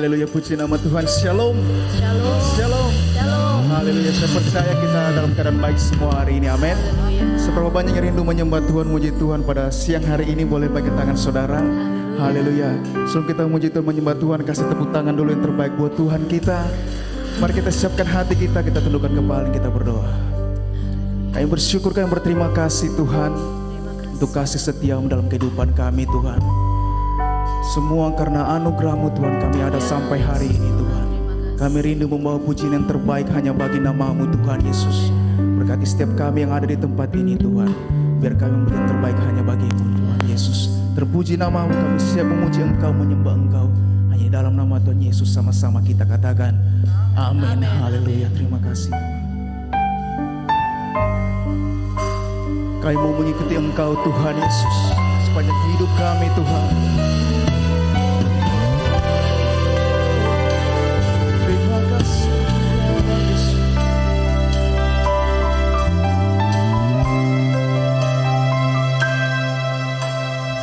Haleluya, puji nama Tuhan. Shalom. Shalom. Shalom. Shalom. Haleluya, saya percaya kita dalam keadaan baik semua hari ini. Amin. Seberapa banyak yang rindu menyembah Tuhan, muji Tuhan pada siang hari ini, boleh bagi tangan saudara. Haleluya. Sebelum kita memuji Tuhan, menyembah Tuhan, kasih tepuk tangan dulu yang terbaik buat Tuhan kita. Mari kita siapkan hati kita tundukkan kepala, kita berdoa. Kami bersyukur, kami berterima kasih Tuhan untuk kasih setiamu dalam kehidupan kami Tuhan. Semua karena anugerah-Mu Tuhan kami ada sampai hari ini Tuhan. Kami rindu membawa pujian yang terbaik hanya bagi nama-Mu Tuhan Yesus. Berkati setiap kami yang ada di tempat ini Tuhan. Biar kami memberi yang terbaik hanya bagi-Mu Tuhan Yesus. Terpuji nama-Mu, kami siap memuji Engkau, menyembah Engkau. Hanya dalam nama Tuhan Yesus sama-sama kita katakan amin. Haleluya, terima kasih. Kami mau mengikuti Engkau Tuhan Yesus sepanjang hidup kami Tuhan. Terima kasih Tuhan Yesus.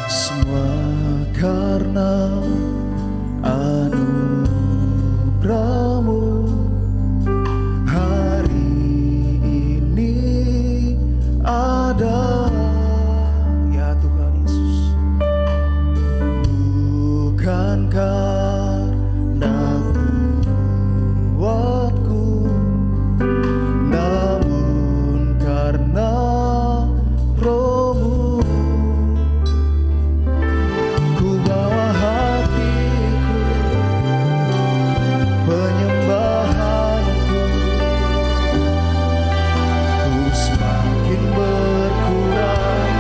Semua karena anugerah-Mu hari ini ada, ya Tuhan Yesus. Bukan karena kuatku, namun karena Roh-Mu. Ku bawa hatiku, penyembahanku, ku semakin berkurang,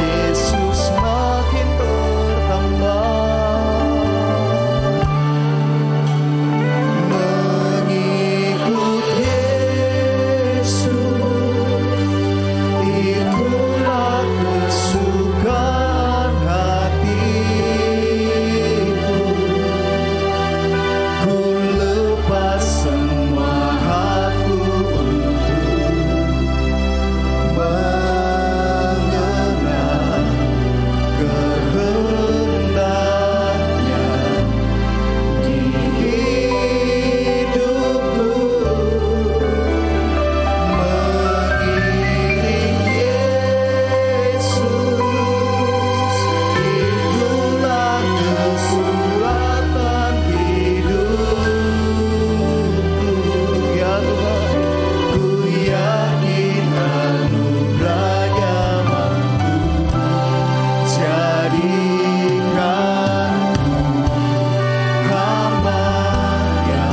Yesus makin bertambah. Mengikut Yesus, itulah kesukaan hatiku. Ku lepas semua hakku untuk mengenal kehendaknya di hidupku. Mengiring Yesus, itulah keselamatan hidupku. Ya Tuhan, ku yakin anugerah-Nya mampu jadikanku hamba-Nya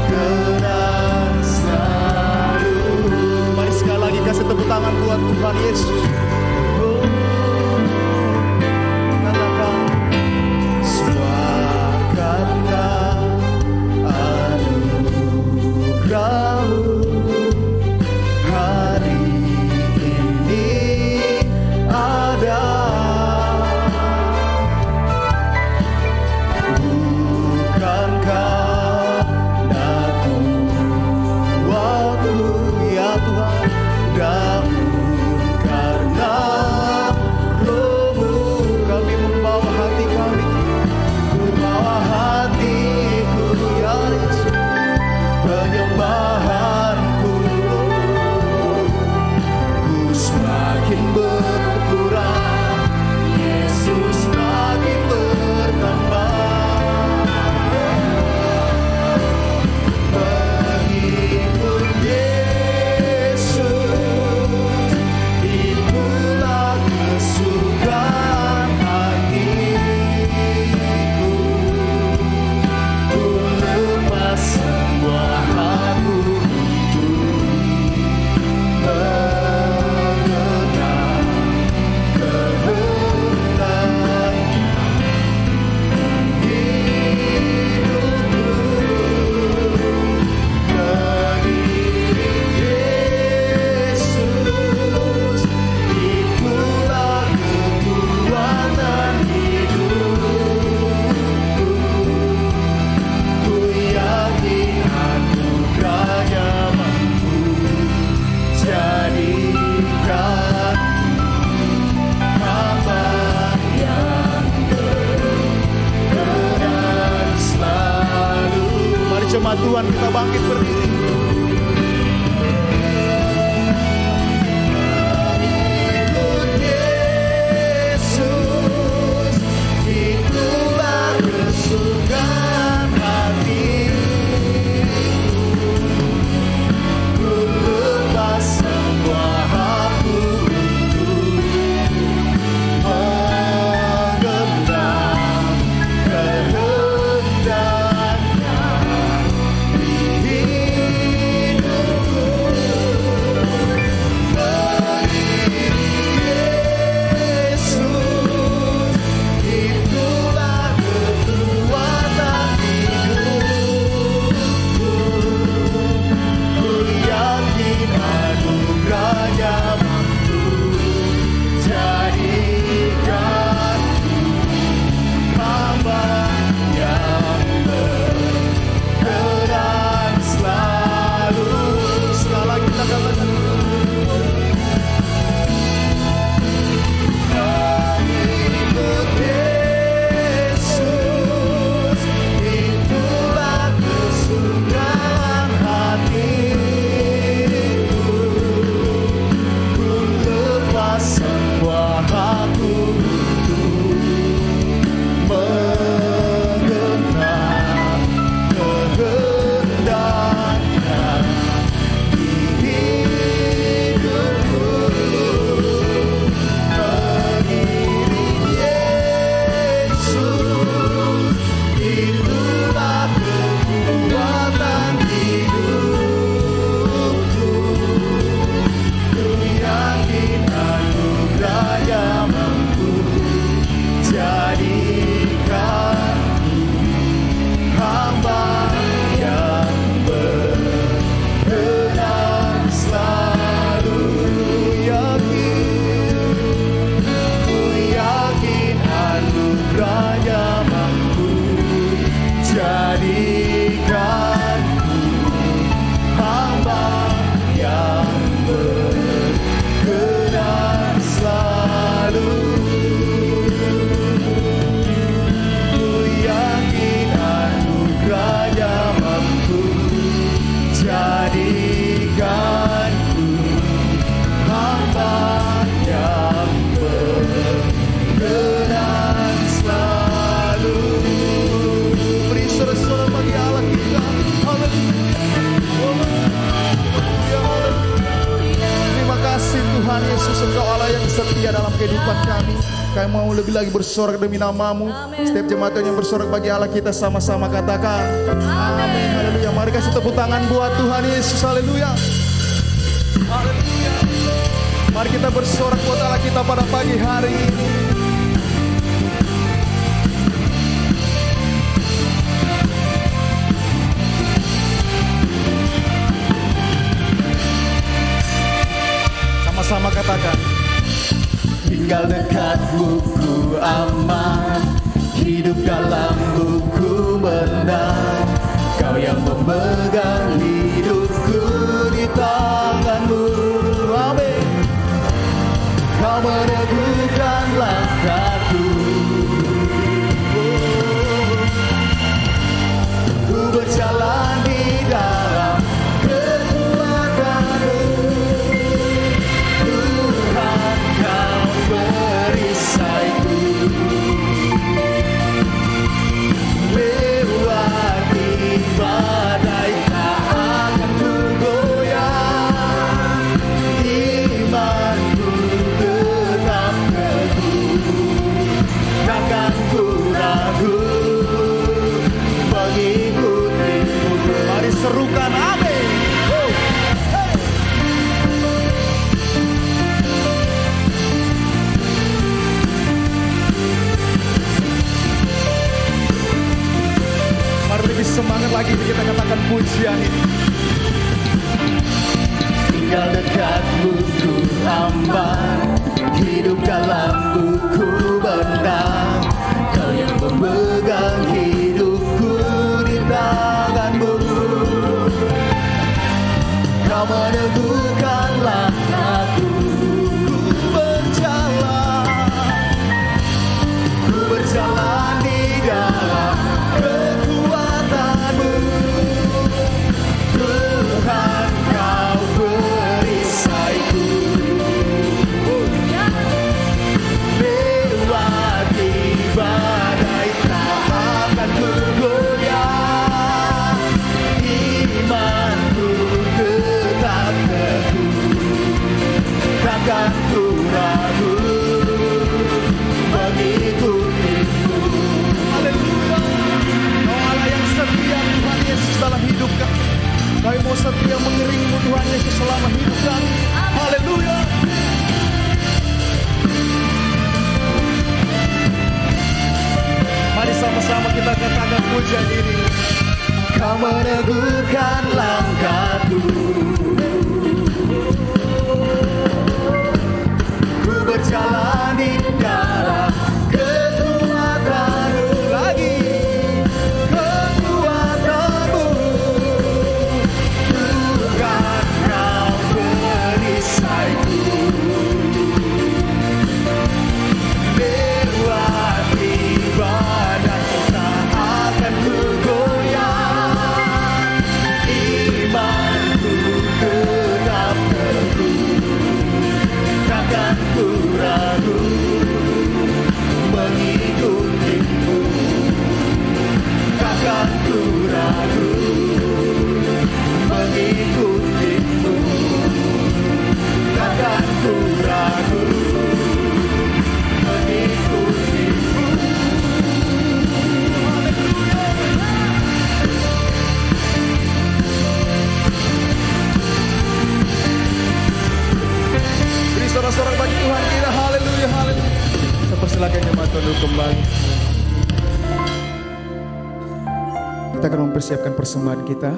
berkenan selalu. Mari sekali lagi kasih tepuk tangan buat Tuhan Yesus. Oh, katakan semua karena anugerah-Mu hari ini ada. Bukan karena kuatku, ya Tuhan, namun karena Roh-Mu. Kami membawa hati kami, membawa hatiku, ya Yesus, penyembahanku, ku semakin berkurang, Yesus makin bertambah. Mengikut Yesus, Tuhan, kita bangkit berdiri. Tuhan Yesus, Engkau Allah yang setia dalam kehidupan kami. Kami mau lebih lagi bersorak demi nama-Mu. Setiap jemaat yang bersorak bagi Allah, kita sama-sama katakan amin. Haleluya. Mari kasih tepuk tangan buat Tuhan Yesus. Haleluya. Haleluya. Mari kita bersorak buat Allah kita pada pagi hari ini. Sama katakan, tinggal dekat buku aman, hidup dalam buku menang. Kau yang memegang hidupku di tanganmu. Amin. Kau meneguhkan langkahku. Ku berjalan di dalam kekuatan-Mu. Perisaiku lewati badai tak akan ku goyah. Imanku tetap teguh, takkan ku ragu mengikutimu. Mari serukan amin. Lebih semangat lagi kita katakan pujian ini. Tinggal dekat buku aman, hidup dalam buku benang. Kau yang memegang hidupku di tangan-Mu. Kau meneguhkan langkahku. Ku berjalan di dalam kekuatan-Mu. teguhkan langkahku. Ku berjalan di dalam kekuatan-Mu lagi, kekuatan-Mu. Tuhan Kau perisaiku, lewati badai tak akan ku goyah. Imanku tetap teguh, takkan ku ragu mengikutimu, takkan ku ragu mengikutimu, takkan ku ragu mengikutimu. Beri sorak-sorak bagi Tuhan kita. Haleluya, haleluya. Saya persilakan jemaat Tuhan untuk kembali. Kita akan mempersiapkan persembahan kita.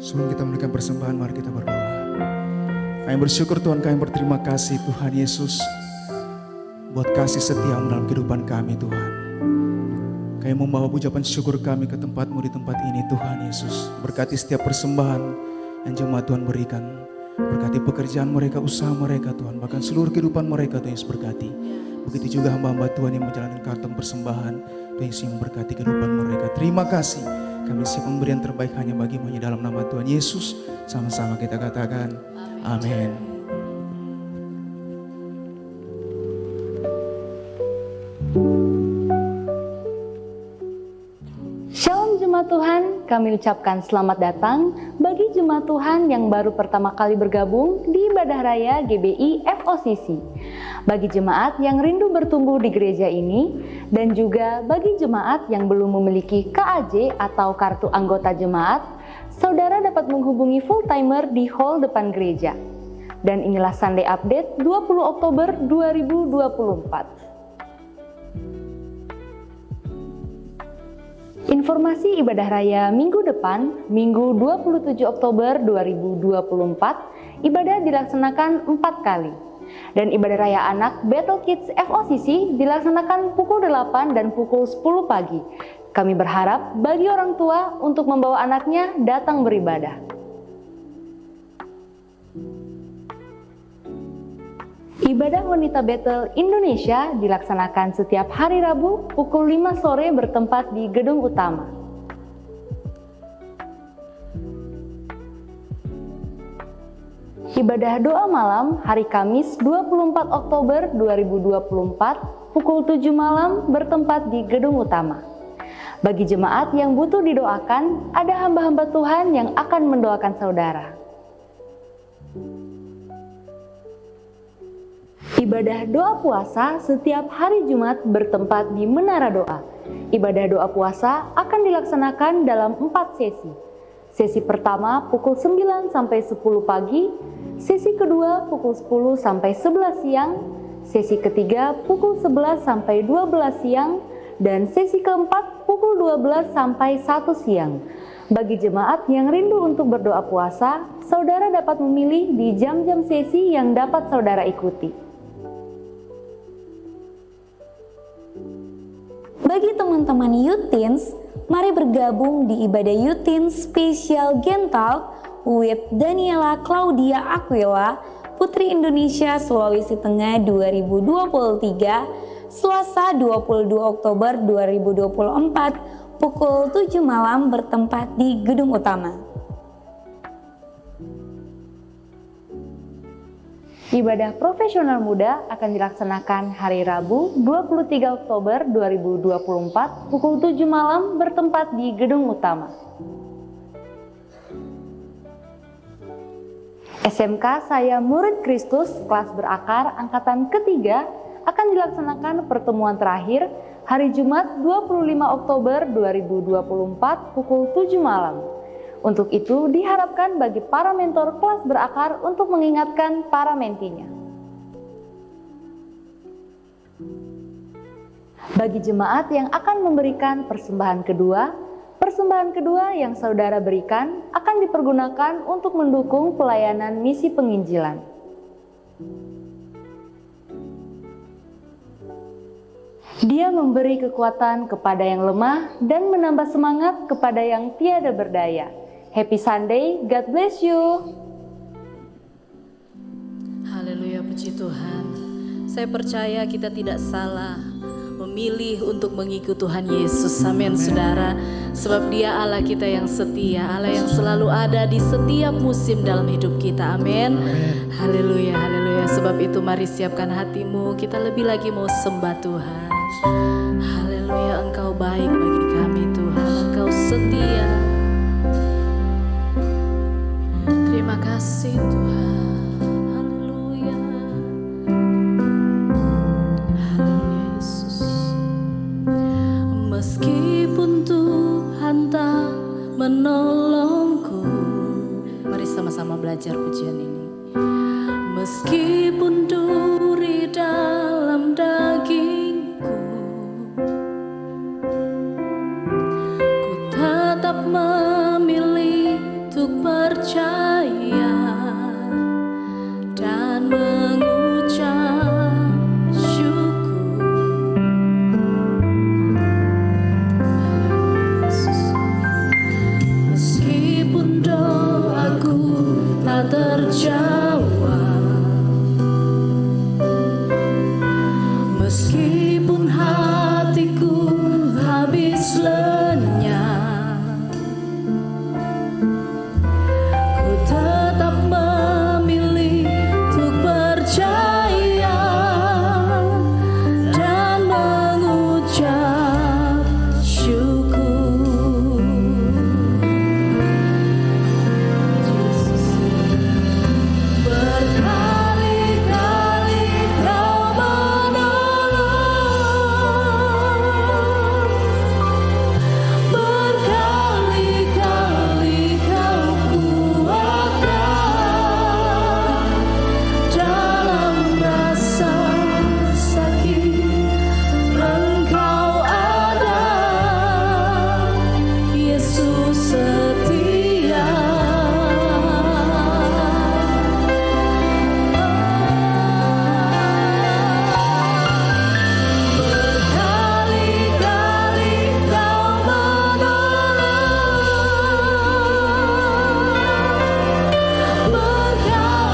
Sebelum kita memberikan persembahan, mari kita berdoa. Kami bersyukur Tuhan, kami berterima kasih Tuhan Yesus buat kasih setia-Mu dalam kehidupan kami Tuhan. Kami membawa ucapan syukur kami ke tempat-Mu di tempat ini Tuhan Yesus. Berkati setiap persembahan yang jemaat Tuhan berikan. Berkati pekerjaan mereka, usaha mereka Tuhan. Bahkan seluruh kehidupan mereka Tuhan Yesus berkati. Begitu juga hamba-hamba Tuhan yang menjalankan kantong persembahan. Tuhan Yesus yang memberkati kehidupan mereka. Terima kasih. Kami siap memberi yang terbaik hanya bagi-Mu dalam nama Tuhan Yesus. Sama-sama kita katakan amin. Shalom jemaat Tuhan, kami ucapkan selamat datang bagi jemaat Tuhan yang baru pertama kali bergabung di Ibadah Raya GBI FOCC. Bagi jemaat yang rindu bertumbuh di gereja ini, dan juga bagi jemaat yang belum memiliki KAJ atau kartu anggota jemaat, saudara dapat menghubungi full timer di hall depan gereja. Dan inilah Sunday Update 20 Oktober 2024. Informasi ibadah raya minggu depan, Minggu 27 Oktober 2024, ibadah dilaksanakan 4 kali. Dan ibadah raya anak Battle Kids FOCC dilaksanakan pukul 8 dan pukul 10 pagi. Kami berharap bagi orang tua untuk membawa anaknya datang beribadah. Ibadah Wanita Battle Indonesia dilaksanakan setiap hari Rabu pukul 5 sore bertempat di gedung utama. Ibadah doa malam hari Kamis 24 Oktober 2024 pukul 7 malam bertempat di gedung utama. Bagi jemaat yang butuh didoakan, ada hamba-hamba Tuhan yang akan mendoakan saudara. Ibadah doa puasa setiap hari Jumat bertempat di Menara Doa. Ibadah doa puasa akan dilaksanakan dalam 4 sesi. Sesi pertama pukul 9 sampai 10 pagi, sesi kedua pukul 10 sampai 11 siang, sesi ketiga pukul 11 sampai 12 siang, dan sesi keempat pukul 12 sampai 1 siang. Bagi jemaat yang rindu untuk berdoa puasa, saudara dapat memilih di jam-jam sesi yang dapat saudara ikuti. Bagi teman-teman Youth Teens, mari bergabung di ibadah Youth Teens Special Gen Talk with Daniela Claudia Aquila, Putri Indonesia Sulawesi Tengah 2023, Selasa 22 Oktober 2024, pukul 7 malam bertempat di gedung utama. Ibadah profesional muda akan dilaksanakan hari Rabu 23 Oktober 2024 pukul 7 malam bertempat di gedung utama. SMK Saya Murid Kristus kelas berakar angkatan ketiga akan dilaksanakan pertemuan terakhir hari Jumat 25 Oktober 2024 pukul 7 malam. Untuk itu diharapkan bagi para mentor kelas berakar untuk mengingatkan para mentinya. Bagi jemaat yang akan memberikan persembahan kedua yang saudara berikan akan dipergunakan untuk mendukung pelayanan misi penginjilan. Dia memberi kekuatan kepada yang lemah dan menambah semangat kepada yang tiada berdaya. Happy Sunday, God bless you. Haleluya, puji Tuhan. Saya percaya kita tidak salah memilih untuk mengikut Tuhan Yesus. Amin, saudara. Sebab Dia Allah kita yang setia, Allah yang selalu ada di setiap musim dalam hidup kita. Amin. Haleluya, haleluya. Sebab itu mari siapkan hatimu, kita lebih lagi mau sembah Tuhan. Haleluya, Engkau baik bagi kami Tuhan, Engkau setia. Terima kasih Tuhan. Haleluya. Haleluya Yesus. Meskipun Tuhan tak menolongku, mari sama-sama belajar pujian ini. Meskipun duri dalam dagingku, ku tetap memilih untuk percaya dan mengucap syukur. Haleluya Yesus. Meskipun doaku tak terjawab, meskipun hatiku habis lenyap, ku tetap memilih untuk percaya dan mengucap syukur. Yesus. Berkali-kali Kau menolong, berkali-kali Kau kuatkan dalam rasa sakit. Engkau ada, Yesus setia. Berkali-kali Kau menolong,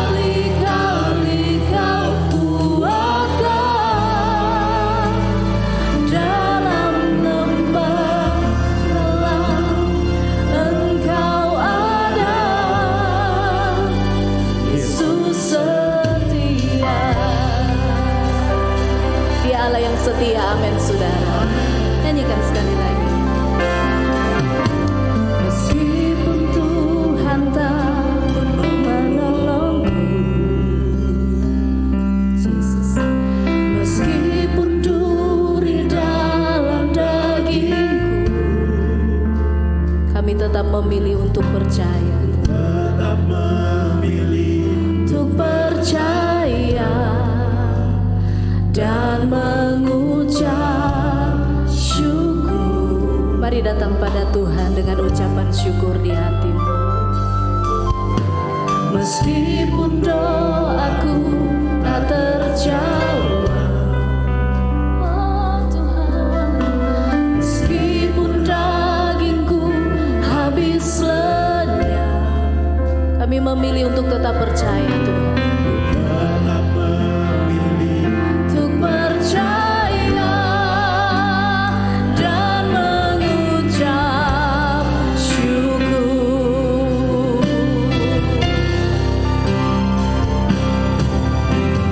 berkali-kali Kau kuatkan dalam lembah gelap. Engkau ada, Yesus setia. Dia Allah yang setia, amin saudara. Nyanyikan sekali lagi. Meskipun Tuhan tak menolongku, Yesus. Meskipun duri dalam dagingku, kami tetap memilih untuk percaya. Untuk percaya dan mengucap syukur. Mari datang pada Tuhan dengan ucapan syukur di hatimu. Meskipun doaku tak terjawab, oh Tuhan, meskipun dagingku habis lenyap, kami memilih untuk tetap percaya Tuhan. Untuk percaya dan mengucap syukur.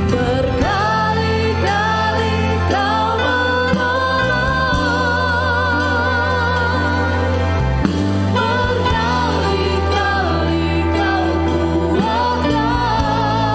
Berkali-kali Kau menolong, berkali-kali Kau kuatkan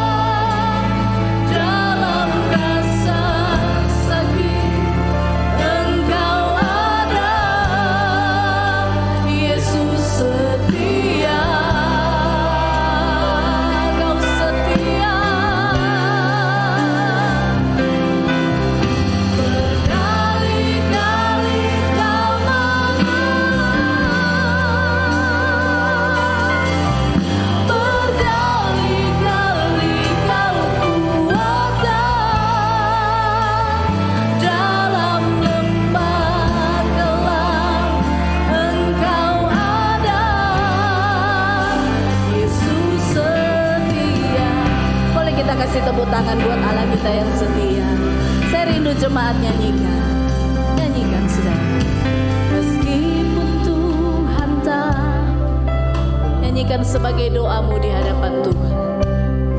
tangan buat Allah kita yang setia. Saya rindu jemaat nyanyikan. Nyanyikan saudara. Meskipun Tuhan tak, nyanyikan sebagai doamu di hadapan Tuhan.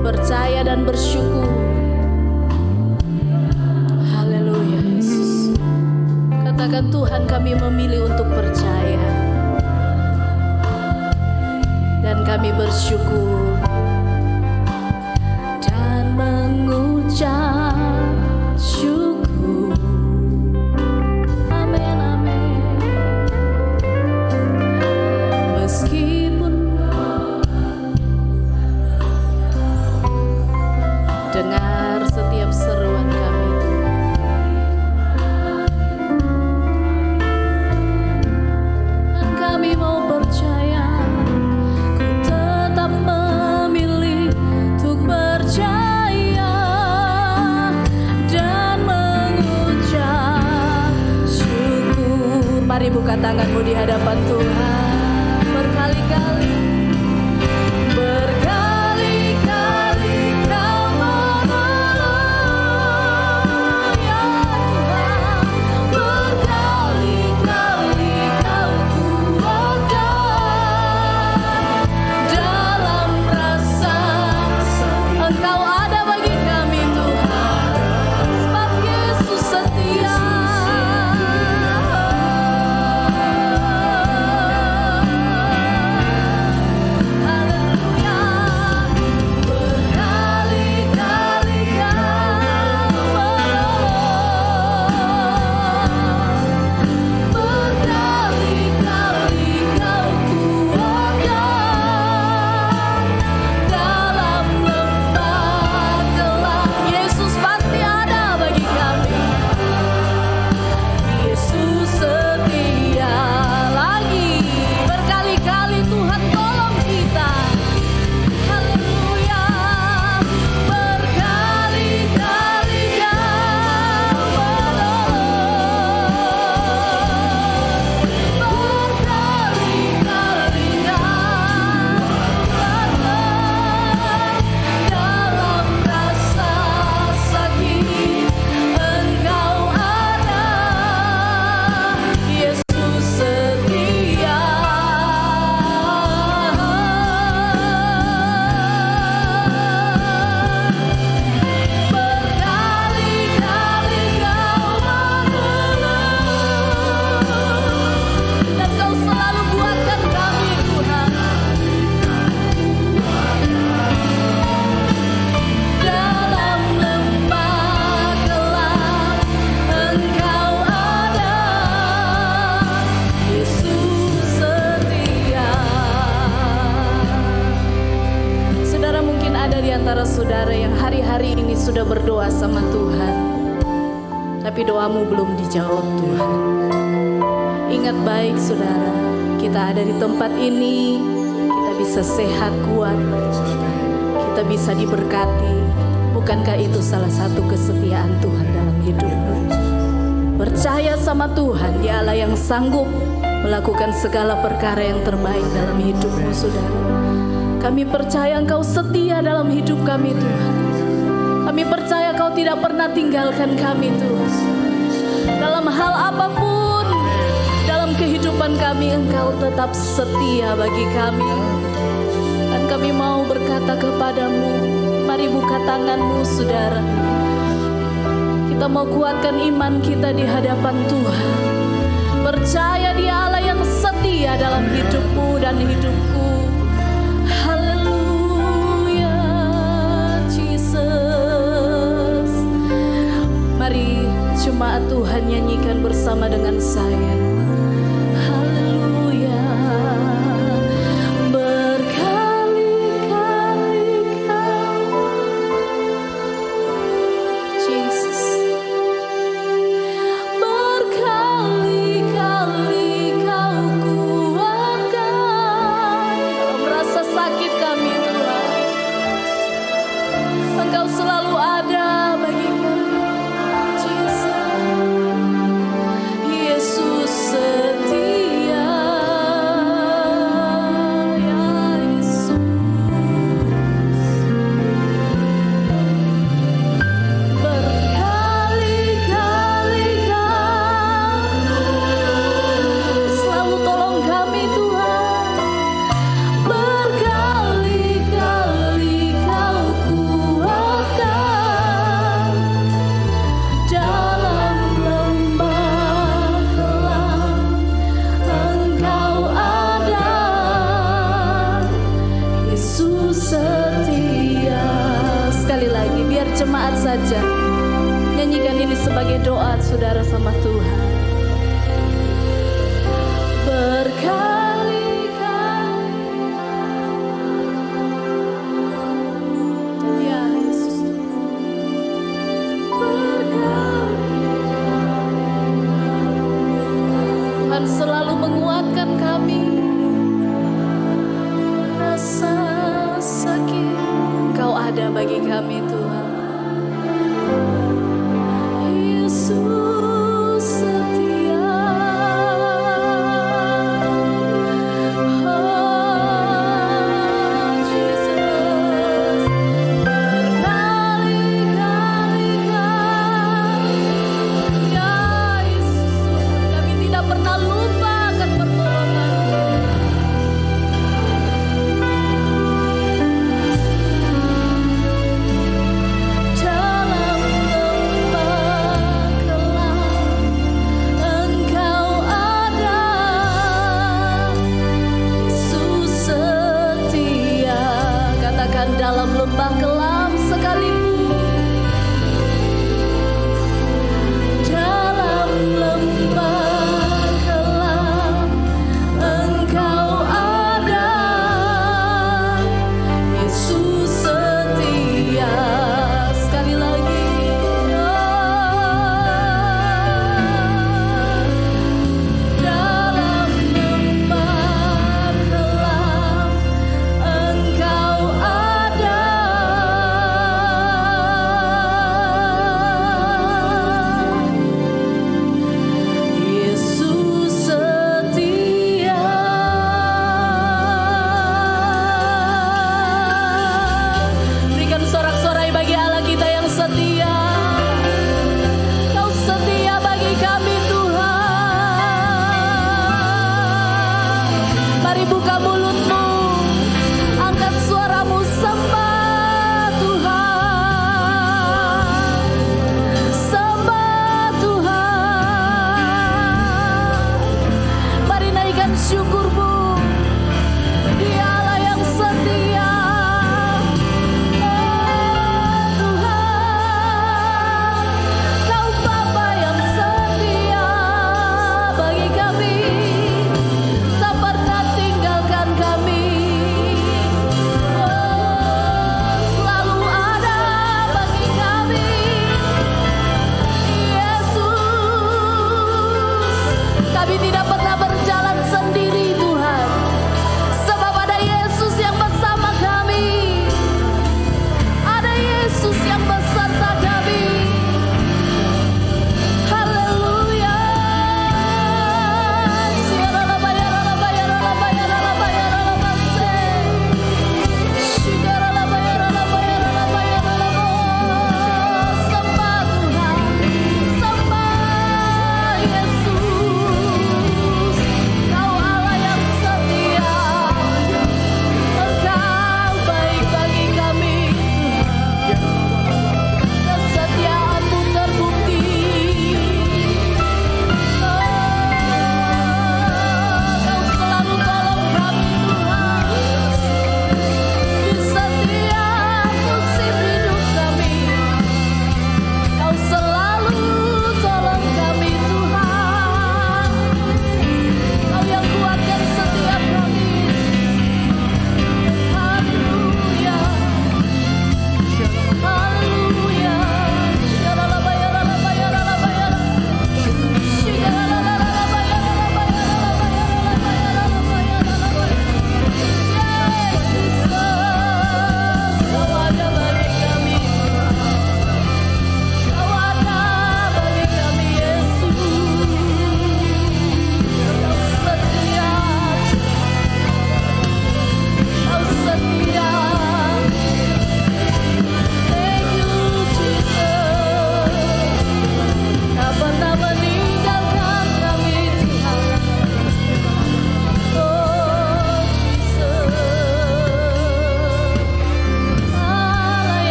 Percaya dan bersyukur. Haleluya Yesus. Katakan, Tuhan, kami memilih untuk percaya dan kami bersyukur dan mengucap syukur. Amin, amin. Meskipun dengar setiap seruan kami, dan kami mau percaya, ku tetap memilih untuk percaya dan mengucap syukur. Mari buka tanganmu di hadapan Tuhan. Berkali-kali kau menolong ya Tuhan. Berkali-kali kau kuatkan dalam rasa Engkau ada bagi kami Tuhan. Sebab Yesus setia. Haleluya. Berkali-kali kau menolong. Berkali-kali kau kuatkan dalam lembah gelap. Yesus pasti ada bagi kami. Yesus setia. Lagi berkali-kali Tuhan tolong kita. Haleluya. Berkali-kali kau menolong. Berkali-kali kau kuatkan dalam rasa sakit. Engkau ada. Yesus setia. Berkali-kali kau menolong, dan kau selalu kuatkan kami Tuhan. Dalam lembah gelap Engkau ada. Yesus setia. Saudara, mungkin ada di antara saudara yang hari-hari ini sudah berdoa sama Tuhan, tapi doamu belum dijawab Tuhan. Ingat baik saudara, kita ada di tempat ini, kita bisa sehat, kuat, kita bisa diberkati. Bukankah itu salah satu kesetiaan Tuhan dalam hidupmu? Percaya sama Tuhan, Dia Allah yang sanggup melakukan segala perkara yang terbaik dalam hidupmu saudara. Kami percaya Engkau setia dalam hidup kami Tuhan. Kami percaya Kau tidak pernah tinggalkan kami Tuhan. Dalam hal apapun dalam kehidupan kami, Engkau tetap setia bagi kami. Dan kami mau berkata kepadamu, mari buka tanganmu saudara. Kita mau kuatkan iman kita di hadapan Tuhan. Percaya Dia Allah yang setia dalam hidupmu dan hidupku. Haleluya, Jesus. Mari jemaat Tuhan nyanyikan bersama dengan saya. Haleluya. Berkali-kali kau, Jesus. Berkali-kali kau kuatkan dalam rasa sakit kami Tuhan. Engkau selalu ada bagi kami, Jesus. saudara sama Tuhan. Berkali-kali ya Yesus, Tuhan selalu menguatkan kami. Rasa sakit Kau ada bagi kami Tuhan. Yesus setia. Oh Jesus, berkali-kali ya Yesus, kami tidak pernah lupa akan pertolongan-Mu. Dalam lembah kelam Engkau ada, Yesus setia. Katakan dalam lembah kelam sekalipun, dalam lembah kelam Engkau ada, Yesus setia. Sekali lagi, dalam lembah kelam Engkau ada, Yesus setia. Berikan sorak-sorai bagi Allah kita yang setia. Kau setia bagi kami Tuhan. Mari buka mulutmu, angkat suaramu, sembah Tuhan. Sembah Tuhan. Mari naikkan syukurmu. Dia Allah yang setia. Tuhan, Kau Bapa yang setia bagi kami. Tak pernah tinggalkan kami.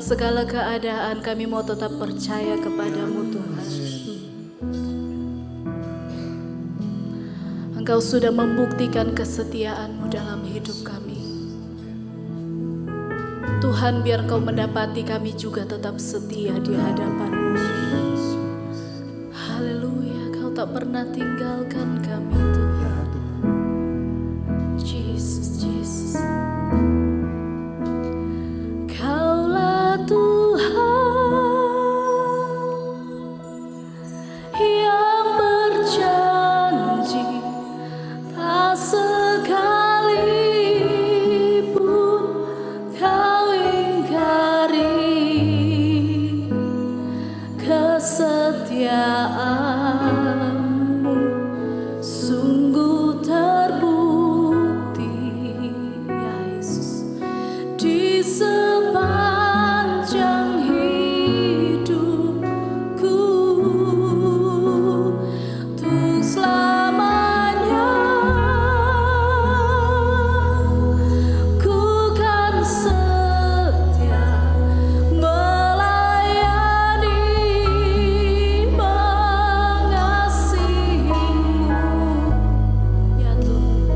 segala keadaan kami mau tetap percaya kepadamu Tuhan. Engkau sudah membuktikan kesetiaan-Mu dalam hidup kami. Tuhan, biar Engkau mendapati kami juga tetap setia di hadapan-Mu. Haleluya, Kau tak pernah tinggalkan kami Tuhan. Jesus, Jesus. Kaulah Tuhan yang berjanji tak sekalipun Kau ingkari kesetiaan-Mu sungguh terbukti ya Yesus di sepanjang hidupku untuk selamanya ku kan setia melayani mengasihimu ya Tuhan.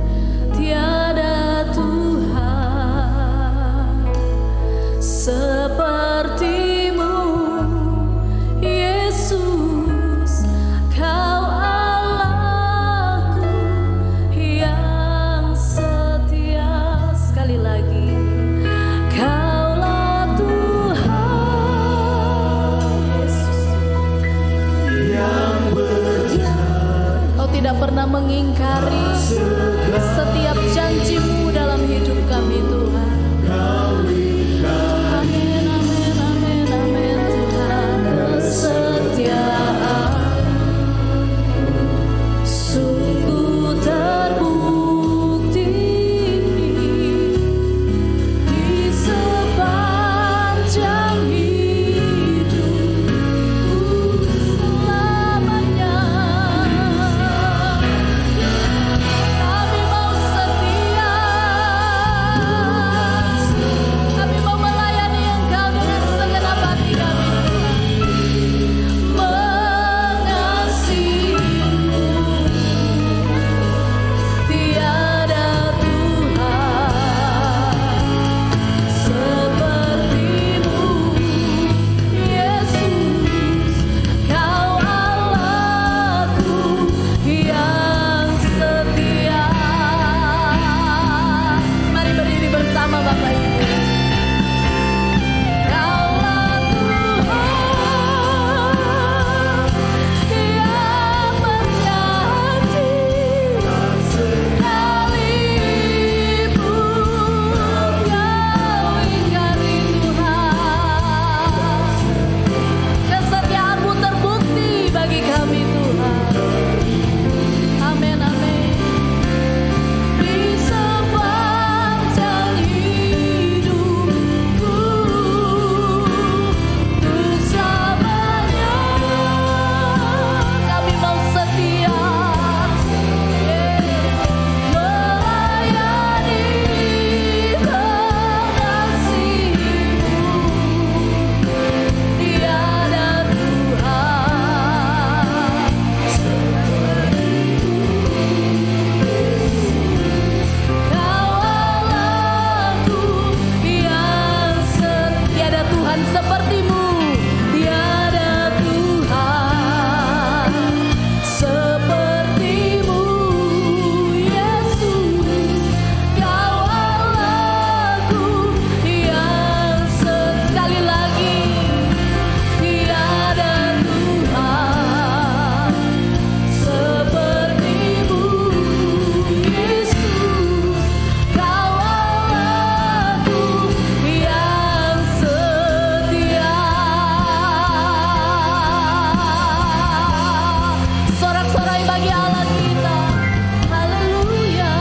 Tiada Tuhan seperti-Mu Yesus, Kau Allahku yang setia. Sekali lagi, Kaulah Tuhan Yesus yang berjanji. Kau tidak pernah mengingkari setiap janji-Mu dalam hidup kami Tuhan. Amin, amin, amin, amin Tuhan. Kesetiaan sungguh terbukti di sepanjang hidupku selamanya. Kami mau setia, kami mau melayani Engkau dengan segenap hati kami Tuhan. Mengasihimu, tiada Tuhan seperti-Mu Yesus, Kau Allahku yang setia. Mari berdiri bersama Bapak Ibu. Kaulah Tuhan yang berjanji sekalipun Kau ingkari Tuhan. Kesetiaan-Mu terbukti bagi kami Tuhan. Amin, amin. Di sepanjang hidupku untuk selamanya kami mau setia melayani mengasihimu. Tiada Tuhan Kau Allahku yang tiada Tuhan seperti-Mu, tiada Tuhan seperti-Mu Yesus, Kau Allahku yang sekali lagi tiada Tuhan seperti-Mu Yesus, Kau Allahku yang setia. Sorak-sorai bagi Allah kita. Haleluya.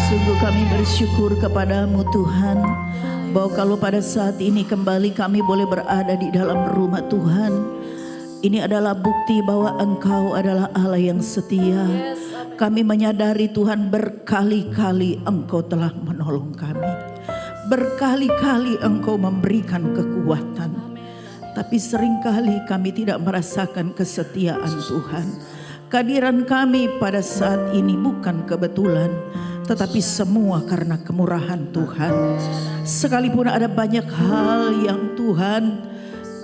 Sungguh kami bersyukur kepadamu Tuhan, bahwa kalau pada saat ini kembali kami boleh berada di dalam rumah Tuhan, ini adalah bukti bahwa Engkau adalah Allah yang setia. Kami menyadari Tuhan berkali-kali Engkau telah menolong kami. Berkali-kali Engkau memberikan kekuatan, tapi seringkali kami tidak merasakan kesetiaan Tuhan. Kehadiran kami pada saat ini bukan kebetulan, tetapi semua karena kemurahan Tuhan. Sekalipun ada banyak hal yang Tuhan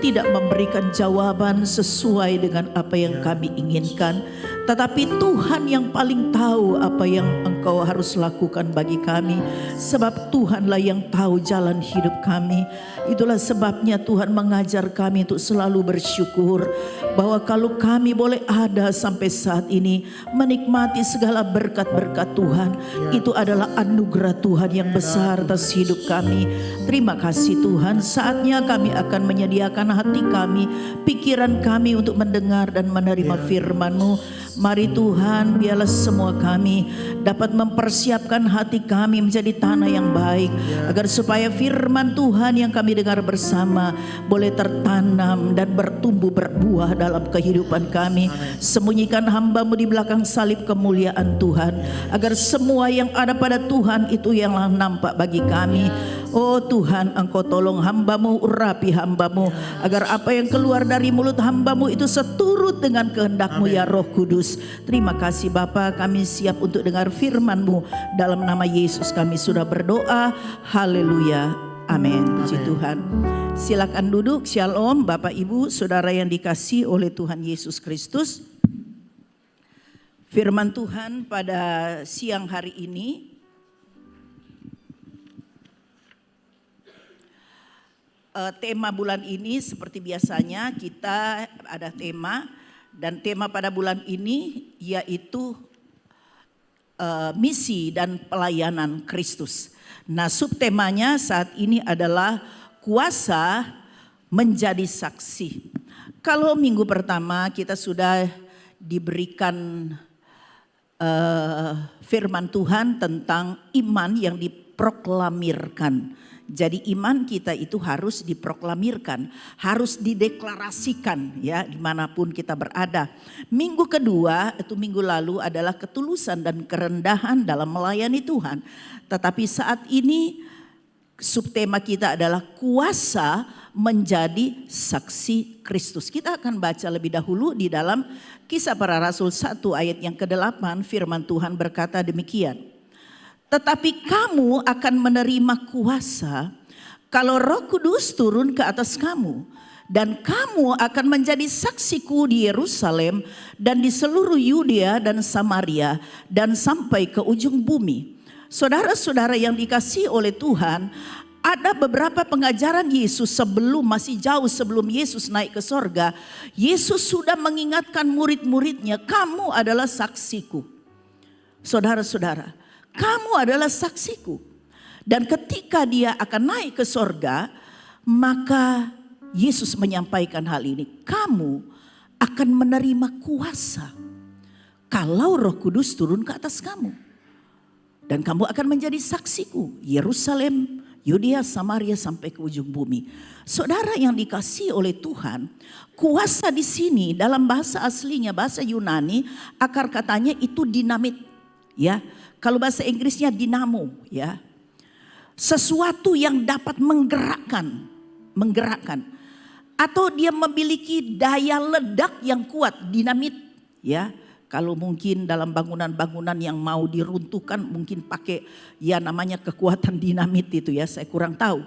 tidak memberikan jawaban sesuai dengan apa yang kami inginkan, tetapi Tuhan yang paling tahu apa yang Engkau harus lakukan bagi kami, sebab Tuhanlah yang tahu jalan hidup kami. Itulah sebabnya Tuhan mengajar kami untuk selalu bersyukur, bahwa kalau kami boleh ada sampai saat ini menikmati segala berkat-berkat Tuhan, itu adalah anugerah Tuhan yang besar atas hidup kami. Terima kasih Tuhan. Saatnya kami akan menyediakan hati kami, pikiran kami untuk mendengar dan menerima firman-Mu. Mari Tuhan, biarlah semua kami dapat mempersiapkan hati kami menjadi tanah yang baik, agar supaya firman Tuhan yang kami dengar bersama boleh tertanam dan bertumbuh berbuah dalam kehidupan kami. Sembunyikan hamba-Mu di belakang salib kemuliaan Tuhan, agar semua yang ada pada Tuhan itu yang nampak bagi kami. Oh Tuhan, Engkau tolong hamba-Mu, urapi hamba-Mu, agar apa yang keluar dari mulut hamba-Mu itu seturut dengan kehendak-Mu ya Roh Kudus. Terima kasih Bapa, kami siap untuk dengar firman-Mu. Dalam nama Yesus kami sudah berdoa. Haleluya. Amin. Puji Tuhan. Silakan duduk. Shalom Bapak Ibu Saudara yang dikasihi oleh Tuhan Yesus Kristus. Firman Tuhan pada siang hari ini tema bulan ini seperti biasanya kita ada tema, dan tema pada bulan ini yaitu misi dan pelayanan Kristus. Nah, subtemanya saat ini adalah kuasa menjadi saksi. Kalau minggu pertama kita sudah diberikan firman Tuhan tentang iman yang diproklamirkan. Jadi iman kita itu harus diproklamirkan, harus dideklarasikan ya dimanapun kita berada. Minggu kedua itu minggu lalu adalah ketulusan dan kerendahan dalam melayani Tuhan. Tetapi saat ini subtema kita adalah kuasa menjadi saksi Kristus. Kita akan baca lebih dahulu di dalam Kisah Para Rasul 1 ayat yang ke-8, firman Tuhan berkata demikian. Tetapi kamu akan menerima kuasa kalau Roh Kudus turun ke atas kamu, dan kamu akan menjadi saksiku di Yerusalem dan di seluruh Yudea dan Samaria dan sampai ke ujung bumi. Saudara-saudara yang dikasihi oleh Tuhan, ada beberapa pengajaran Yesus masih jauh sebelum Yesus naik ke sorga. Yesus sudah mengingatkan murid-muridnya, kamu adalah saksiku. Saudara-saudara, kamu adalah saksiku. Dan ketika dia akan naik ke sorga, maka Yesus menyampaikan hal ini. Kamu akan menerima kuasa kalau Roh Kudus turun ke atas kamu. Dan kamu akan menjadi saksiku. Yerusalem, Yudea, Samaria sampai ke ujung bumi. Saudara yang dikasihi oleh Tuhan, kuasa di sini dalam bahasa aslinya, bahasa Yunani, akar katanya itu dinamit. Ya, kalau bahasa Inggrisnya dinamo, ya. Sesuatu yang dapat menggerakkan. Atau dia memiliki daya ledak yang kuat, dinamit, ya. Kalau mungkin dalam bangunan-bangunan yang mau diruntuhkan mungkin pakai ya namanya kekuatan dinamit itu ya, saya kurang tahu.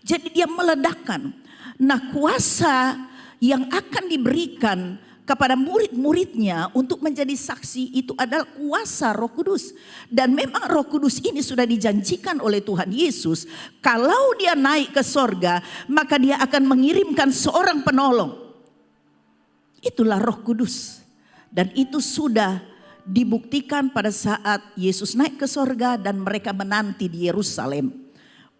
Jadi dia meledakkan. Nah, kuasa yang akan diberikan kepada murid-muridnya untuk menjadi saksi itu adalah kuasa Roh Kudus. Dan memang Roh Kudus ini sudah dijanjikan oleh Tuhan Yesus. Kalau dia naik ke sorga, maka dia akan mengirimkan seorang penolong. Itulah Roh Kudus. Dan itu sudah dibuktikan pada saat Yesus naik ke sorga dan mereka menanti di Yerusalem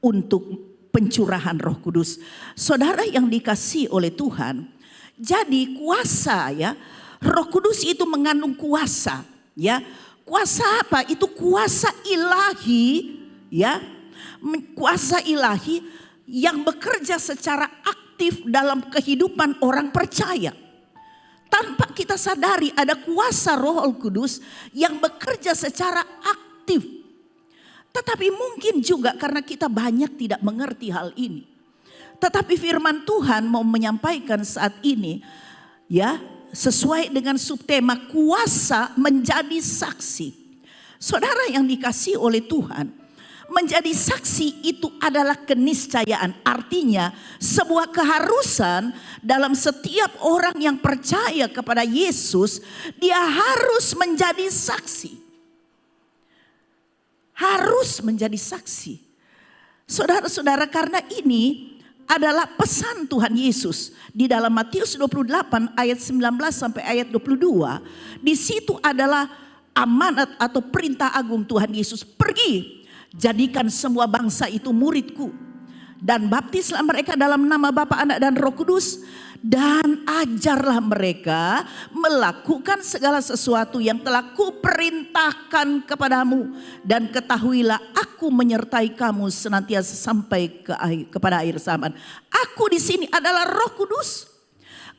untuk pencurahan Roh Kudus. Saudara yang dikasihi oleh Tuhan, jadi kuasa ya, Roh Kudus itu mengandung kuasa ya. Kuasa apa? Itu kuasa ilahi ya. Kuasa ilahi yang bekerja secara aktif dalam kehidupan orang percaya. Tanpa kita sadari ada kuasa Roh Kudus yang bekerja secara aktif. Tetapi mungkin juga karena kita banyak tidak mengerti hal ini. Tetapi firman Tuhan mau menyampaikan saat ini, ya, sesuai dengan subtema kuasa menjadi saksi. Saudara yang dikasihi oleh Tuhan, menjadi saksi itu adalah keniscayaan. Artinya sebuah keharusan dalam setiap orang yang percaya kepada Yesus. Dia harus menjadi saksi. Harus menjadi saksi. Saudara-saudara, karena ini adalah pesan Tuhan Yesus. Di dalam Matius 28 ayat 19 sampai ayat 22. Di situ adalah amanat atau perintah agung Tuhan Yesus. Pergi. Jadikan semua bangsa itu muridku. Dan baptislah mereka dalam nama Bapa, Anak dan Roh Kudus. Dan ajarlah mereka melakukan segala sesuatu yang telah kuperintahkan kepadamu. Dan ketahuilah aku menyertai kamu senantiasa sampai kepada akhir zaman. Aku di sini adalah Roh Kudus.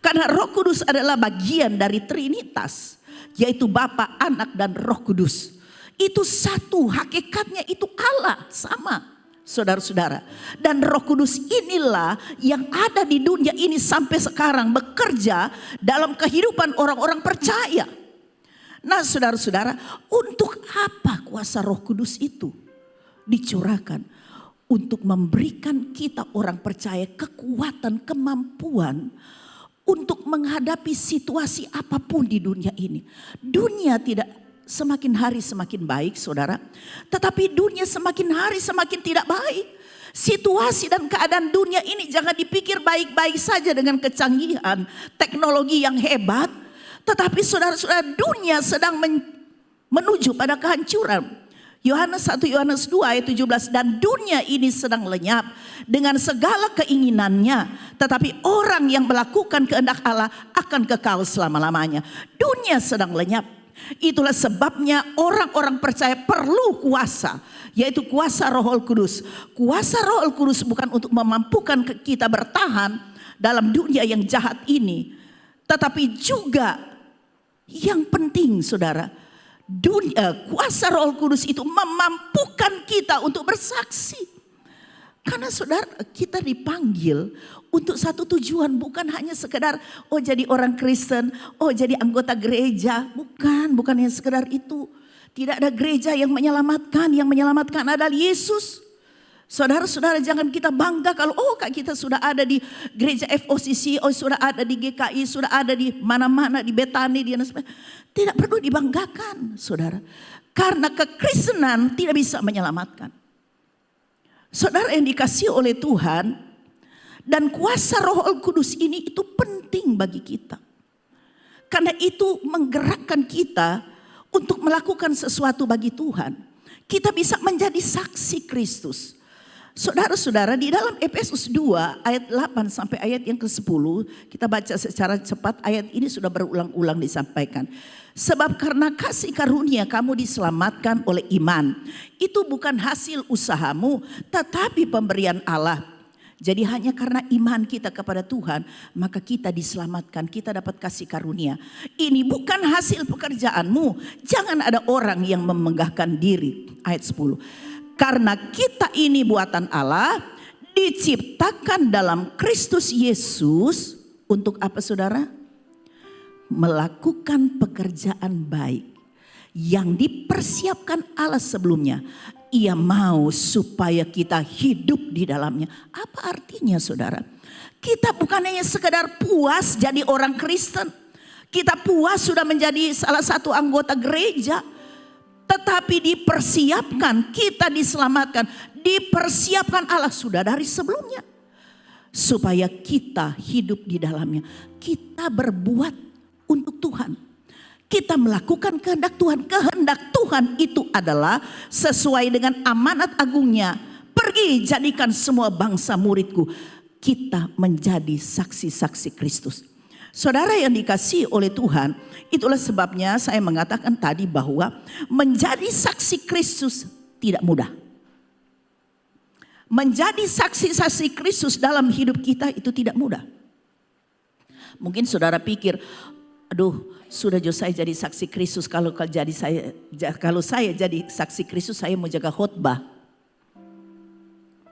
Karena Roh Kudus adalah bagian dari Trinitas. Yaitu Bapa, Anak dan Roh Kudus. Itu satu, hakikatnya itu Allah, sama saudara-saudara. Dan Roh Kudus inilah yang ada di dunia ini sampai sekarang bekerja dalam kehidupan orang-orang percaya. Nah saudara-saudara, untuk apa kuasa Roh Kudus itu dicurahkan? Untuk memberikan kita orang percaya kekuatan, kemampuan untuk menghadapi situasi apapun di dunia ini. Dunia tidak semakin hari semakin baik, saudara. Tetapi dunia semakin hari semakin tidak baik. Situasi dan keadaan dunia ini jangan dipikir baik-baik saja dengan kecanggihan teknologi yang hebat. Tetapi saudara-saudara, dunia sedang menuju pada kehancuran. Yohanes 1 Yohanes 2 ayat 17. Dan dunia ini sedang lenyap dengan segala keinginannya. Tetapi orang yang melakukan kehendak Allah akan kekal selama-lamanya. Dunia sedang lenyap. Itulah sebabnya orang-orang percaya perlu kuasa, yaitu kuasa Roh Kudus. Kuasa Roh Kudus bukan untuk memampukan kita bertahan dalam dunia yang jahat ini, tetapi juga yang penting saudara, kuasa Roh Kudus itu memampukan kita untuk bersaksi. Karena saudara, kita dipanggil untuk satu tujuan, bukan hanya sekedar jadi orang Kristen, jadi anggota gereja. Bukan yang sekedar itu. Tidak ada gereja yang menyelamatkan adalah Yesus. Saudara-saudara, jangan kita bangga kalau kita sudah ada di gereja FOCC, sudah ada di GKI, sudah ada di mana-mana, di Betani, di tidak perlu dibanggakan, saudara. Karena kekristenan tidak bisa menyelamatkan. Saudara yang dikasihi oleh Tuhan, dan kuasa Roh Kudus ini itu penting bagi kita. Karena itu menggerakkan kita untuk melakukan sesuatu bagi Tuhan. Kita bisa menjadi saksi Kristus. Saudara-saudara, di dalam Efesus 2 ayat 8 sampai ayat yang ke-10, kita baca secara cepat, ayat ini sudah berulang-ulang disampaikan. Sebab karena kasih karunia kamu diselamatkan oleh iman. Itu bukan hasil usahamu, tetapi pemberian Allah. Jadi hanya karena iman kita kepada Tuhan, maka kita diselamatkan, kita dapat kasih karunia. Ini bukan hasil pekerjaanmu. Jangan ada orang yang memegahkan diri. Ayat 10. Karena kita ini buatan Allah, diciptakan dalam Kristus Yesus. Untuk apa saudara? Melakukan pekerjaan baik yang dipersiapkan Allah sebelumnya. Ia mau supaya kita hidup di dalamnya. Apa artinya saudara? Kita bukan hanya sekedar puas jadi orang Kristen. Kita puas sudah menjadi salah satu anggota gereja. Tetapi dipersiapkan, kita diselamatkan. Dipersiapkan Allah sudah dari sebelumnya. Supaya kita hidup di dalamnya. Kita berbuat untuk Tuhan. Kita melakukan kehendak Tuhan. Kehendak Tuhan itu adalah sesuai dengan amanat agungnya. Pergi jadikan semua bangsa muridku. Kita menjadi saksi-saksi Kristus. Saudara yang dikasihi oleh Tuhan, itulah sebabnya saya mengatakan tadi bahwa menjadi saksi Kristus tidak mudah. Menjadi saksi-saksi Kristus dalam hidup kita itu tidak mudah. Mungkin saudara pikir, Aduh, sudah saya jadi saksi Kristus. Kalau saya jadi saksi Kristus, saya mau jaga khotbah.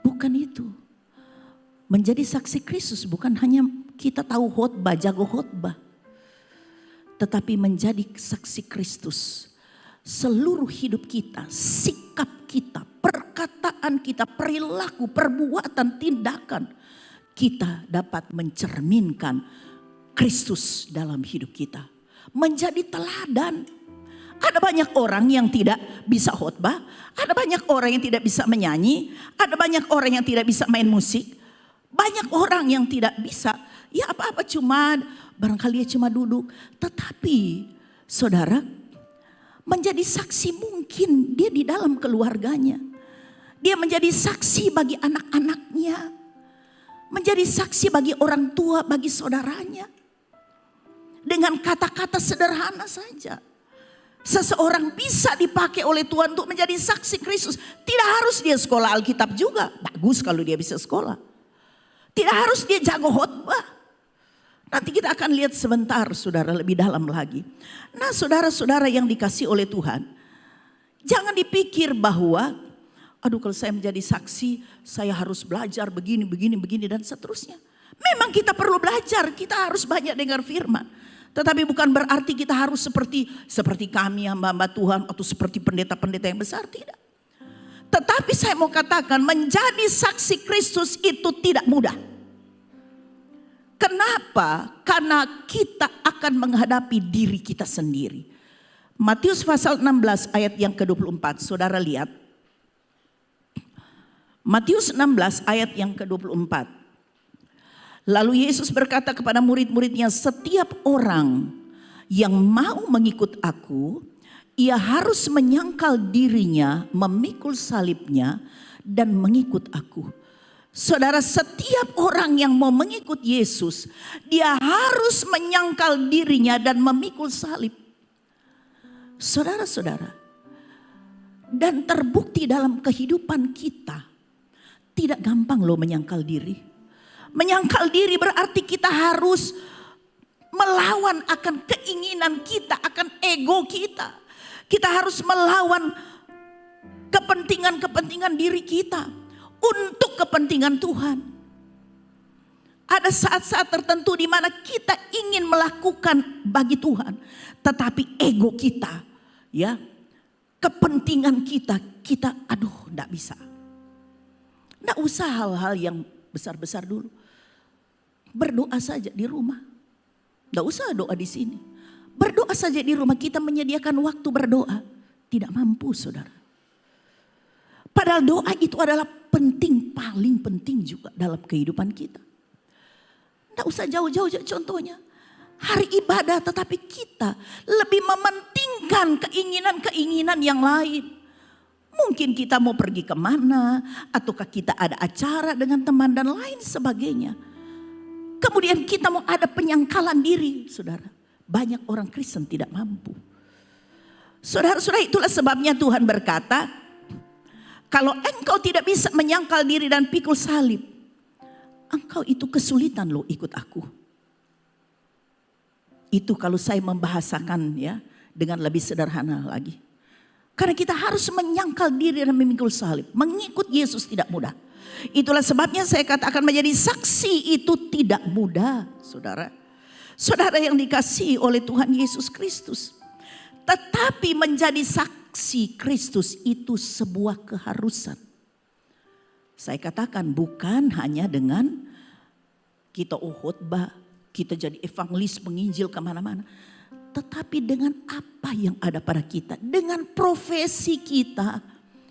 Bukan itu. Menjadi saksi Kristus bukan hanya kita tahu khotbah, jago khotbah. Tetapi menjadi saksi Kristus. Seluruh hidup kita, sikap kita, perkataan kita, perilaku, perbuatan, tindakan. Kita dapat mencerminkan Kristus dalam hidup kita. Menjadi teladan. Ada banyak orang yang tidak bisa khotbah. Ada banyak orang yang tidak bisa menyanyi. Ada banyak orang yang tidak bisa main musik. Banyak orang yang tidak bisa. Ya apa-apa cuma barangkali cuma duduk. Tetapi saudara, menjadi saksi mungkin dia di dalam keluarganya. Dia menjadi saksi bagi anak-anaknya. Menjadi saksi bagi orang tua, bagi saudaranya. Dengan kata-kata sederhana saja. Seseorang bisa dipakai oleh Tuhan untuk menjadi saksi Kristus. Tidak harus dia sekolah Alkitab juga. Bagus kalau dia bisa sekolah. Tidak harus dia jago khotbah. Nanti kita akan lihat sebentar saudara lebih dalam lagi. Nah saudara-saudara yang dikasih oleh Tuhan. Jangan dipikir bahwa aduh kalau saya menjadi saksi saya harus belajar begini dan seterusnya. Memang kita perlu belajar, kita harus banyak dengar firman. Tetapi bukan berarti kita harus seperti kami hamba-hamba Tuhan atau seperti pendeta-pendeta yang besar, tidak. Tetapi saya mau katakan menjadi saksi Kristus itu tidak mudah. Kenapa? Karena kita akan menghadapi diri kita sendiri. Matius pasal 16 ayat yang ke-24, saudara lihat. Matius 16 ayat yang ke-24. Lalu Yesus berkata kepada murid-muridnya, setiap orang yang mau mengikut aku, ia harus menyangkal dirinya, memikul salibnya, dan mengikut aku. Saudara, setiap orang yang mau mengikut Yesus, dia harus menyangkal dirinya dan memikul salib. Saudara-saudara, dan terbukti dalam kehidupan kita, tidak gampang loh menyangkal diri. Menyangkal diri berarti kita harus melawan akan keinginan kita, akan ego kita. Kita harus melawan kepentingan-kepentingan diri kita untuk kepentingan Tuhan. Ada saat-saat tertentu di mana kita ingin melakukan bagi Tuhan, tetapi ego kita, ya, kepentingan kita aduh, enggak bisa. Enggak usah hal-hal yang besar-besar dulu. Berdoa saja di rumah. Tidak usah doa di sini. Berdoa saja di rumah, kita menyediakan waktu berdoa. Tidak mampu saudara. Padahal doa itu adalah penting, paling penting juga dalam kehidupan kita. Tidak usah jauh-jauh contohnya. Hari ibadah tetapi kita lebih mementingkan keinginan-keinginan yang lain. Mungkin kita mau pergi kemana, ataukah kita ada acara dengan teman dan lain sebagainya. Kemudian kita mau ada penyangkalan diri, saudara. Banyak orang Kristen tidak mampu. Saudara-saudara, itulah sebabnya Tuhan berkata, kalau engkau tidak bisa menyangkal diri dan pikul salib, engkau itu kesulitan loh ikut aku. Itu kalau saya membahasakan ya dengan lebih sederhana lagi. Karena kita harus menyangkal diri dan memikul salib. Mengikut Yesus tidak mudah. Itulah sebabnya saya katakan menjadi saksi itu tidak mudah, saudara. Saudara yang dikasihi oleh Tuhan Yesus Kristus. Tetapi menjadi saksi Kristus itu sebuah keharusan. Saya katakan bukan hanya dengan kita khotbah, kita jadi evangelis menginjil kemana-mana. Tetapi dengan apa yang ada pada kita. Dengan profesi kita.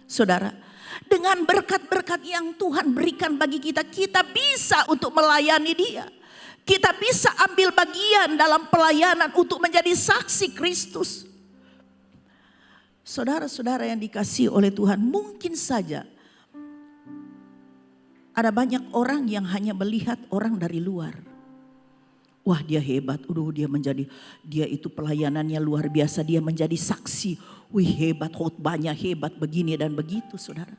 Saudara. Dengan berkat-berkat yang Tuhan berikan bagi kita. Kita bisa untuk melayani dia. Kita bisa ambil bagian dalam pelayanan untuk menjadi saksi Kristus. Saudara-saudara yang dikasihi oleh Tuhan. Mungkin saja. Ada banyak orang yang hanya melihat orang dari luar. Wah dia hebat, dia itu pelayanannya luar biasa, dia menjadi saksi. Wih hebat, khotbahnya hebat begini dan begitu saudara.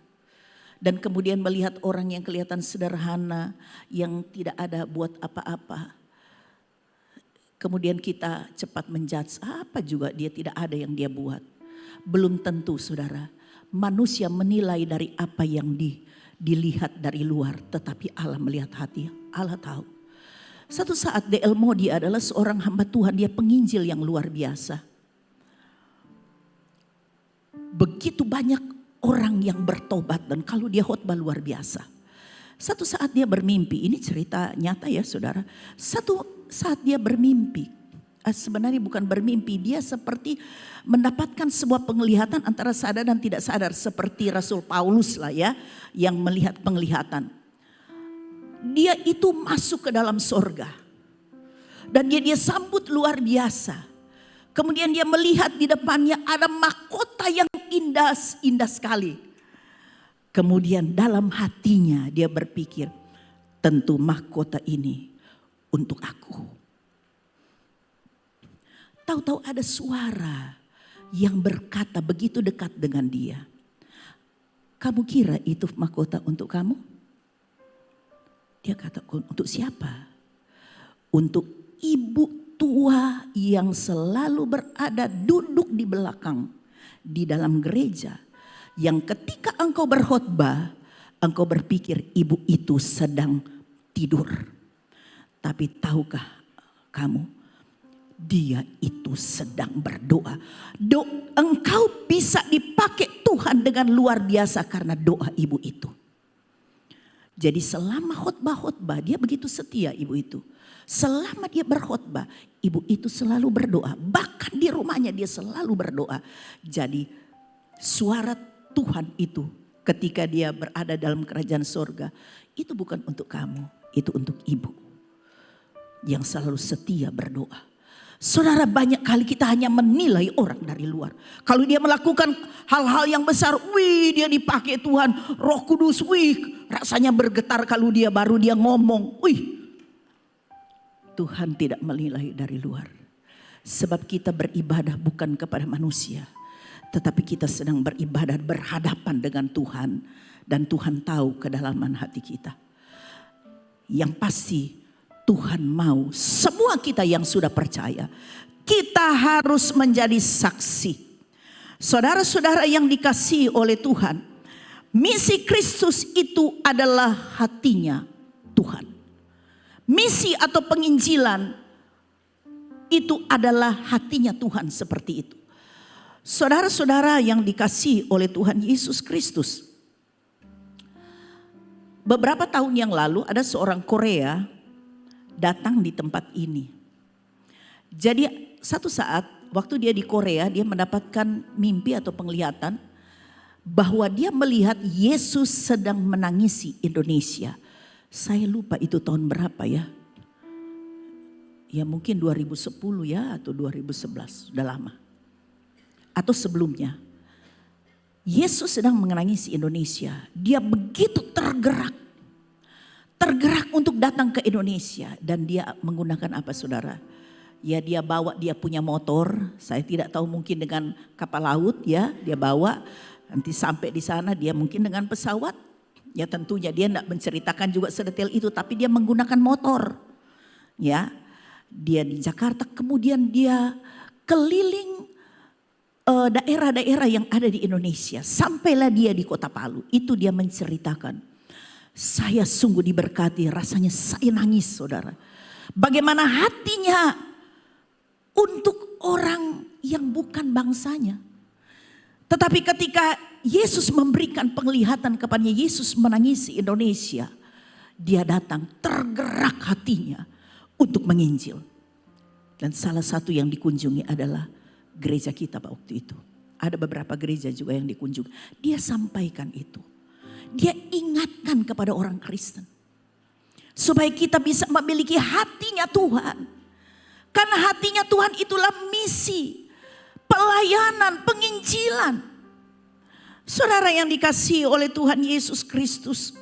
Dan kemudian melihat orang yang kelihatan sederhana, yang tidak ada buat apa-apa. kemudian kita cepat menjudge, apa juga dia tidak ada yang dia buat. Belum tentu saudara, manusia menilai dari apa yang dilihat dari luar, tetapi Allah melihat hati, Allah tahu. Satu saat D.L. Moody adalah seorang hamba Tuhan, dia penginjil yang luar biasa. Begitu banyak orang yang bertobat dan kalau dia khotbah luar biasa. Satu saat dia bermimpi, ini cerita nyata ya saudara. Satu saat dia bermimpi, sebenarnya bukan bermimpi, dia seperti mendapatkan sebuah penglihatan antara sadar dan tidak sadar. Seperti Rasul Paulus lah ya, yang melihat penglihatan. Dia itu masuk ke dalam sorga. Dan dia sambut luar biasa. Kemudian dia melihat di depannya ada mahkota yang indah, indah sekali. Kemudian dalam hatinya dia berpikir, tentu mahkota ini untuk aku. Tahu-tahu ada suara yang berkata begitu dekat dengan dia. Kamu kira itu mahkota untuk kamu? Dia kata, untuk siapa? Untuk ibu tua yang selalu berada duduk di belakang di dalam gereja. Yang ketika engkau berkhotbah, engkau berpikir ibu itu sedang tidur. Tapi tahukah kamu, dia itu sedang berdoa. Engkau bisa dipakai Tuhan dengan luar biasa karena doa ibu itu. Jadi selama khotbah-khotbah dia begitu setia ibu itu. Selama dia berkhotbah, ibu itu selalu berdoa. Bahkan di rumahnya dia selalu berdoa. Jadi suara Tuhan itu ketika dia berada dalam kerajaan sorga, itu bukan untuk kamu, itu untuk ibu yang selalu setia berdoa. Saudara, banyak kali kita hanya menilai orang dari luar. Kalau dia melakukan hal-hal yang besar, wih dia dipakai Tuhan, Roh Kudus, wih rasanya bergetar kalau dia baru dia ngomong, wih. Tuhan tidak menilai dari luar. Sebab kita beribadah bukan kepada manusia. Tetapi kita sedang beribadah berhadapan dengan Tuhan. Dan Tuhan tahu kedalaman hati kita. Yang pasti Tuhan mau semua kita yang sudah percaya. Kita harus menjadi saksi. Saudara-saudara yang dikasihi oleh Tuhan. Misi Kristus itu adalah hatinya Tuhan. Misi atau penginjilan itu adalah hatinya Tuhan seperti itu. Saudara-saudara yang dikasihi oleh Tuhan Yesus Kristus. Beberapa tahun yang lalu ada seorang Korea datang di tempat ini. Jadi satu saat waktu dia di Korea dia mendapatkan mimpi atau penglihatan bahwa dia melihat Yesus sedang menangisi Indonesia. Saya lupa itu tahun berapa ya. Ya mungkin 2010 ya atau 2011, sudah lama. Atau sebelumnya. Yesus sedang menangisi Indonesia. Dia begitu tergerak. Tergerak untuk datang ke Indonesia. Dan dia menggunakan apa saudara? Ya dia bawa, dia punya motor. Saya tidak tahu mungkin dengan kapal laut ya. Dia bawa. Nanti sampai di sana dia mungkin dengan pesawat. Ya tentunya dia tidak menceritakan juga sedetail itu. Tapi dia menggunakan motor. Ya. Dia di Jakarta kemudian dia keliling daerah-daerah yang ada di Indonesia. Sampailah dia di Kota Palu. Itu dia menceritakan. Saya sungguh diberkati, rasanya saya nangis saudara. Bagaimana hatinya untuk orang yang bukan bangsanya. Tetapi ketika Yesus memberikan penglihatan kepada Yesus menangisi Indonesia. Dia datang tergerak hatinya untuk menginjil. Dan salah satu yang dikunjungi adalah gereja kita waktu itu. Ada beberapa gereja juga yang dikunjungi. Dia sampaikan itu. Dia ingatkan kepada orang Kristen. Supaya kita bisa memiliki hatinya Tuhan. Karena hatinya Tuhan itulah misi, pelayanan, penginjilan. Saudara yang dikasihi oleh Tuhan Yesus Kristus.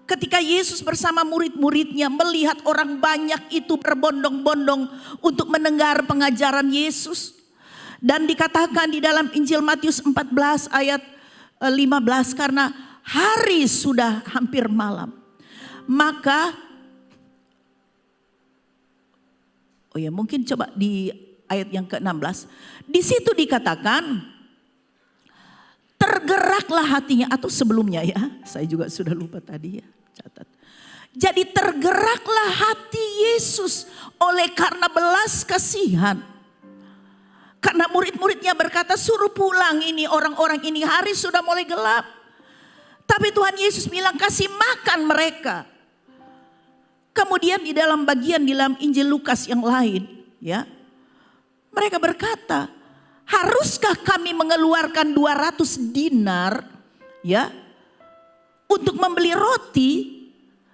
Ketika Yesus bersama murid-muridnya melihat orang banyak itu berbondong-bondong untuk mendengar pengajaran Yesus. Dan dikatakan di dalam Injil Matius 14 ayat 15 karena hari sudah hampir malam. Maka Oh ya, mungkin coba di ayat yang ke-16. Di situ dikatakan, tergeraklah hatinya, atau sebelumnya ya, saya juga sudah lupa tadi ya, catat. Jadi tergeraklah hati Yesus oleh karena belas kasihan. Karena murid-muridnya berkata, suruh pulang ini orang-orang ini, hari sudah mulai gelap. Tapi Tuhan Yesus bilang, kasih makan mereka. Kemudian di dalam bagian di dalam Injil Lukas yang lain, ya, mereka berkata, haruskah kami mengeluarkan 200 dinar, ya, untuk membeli roti,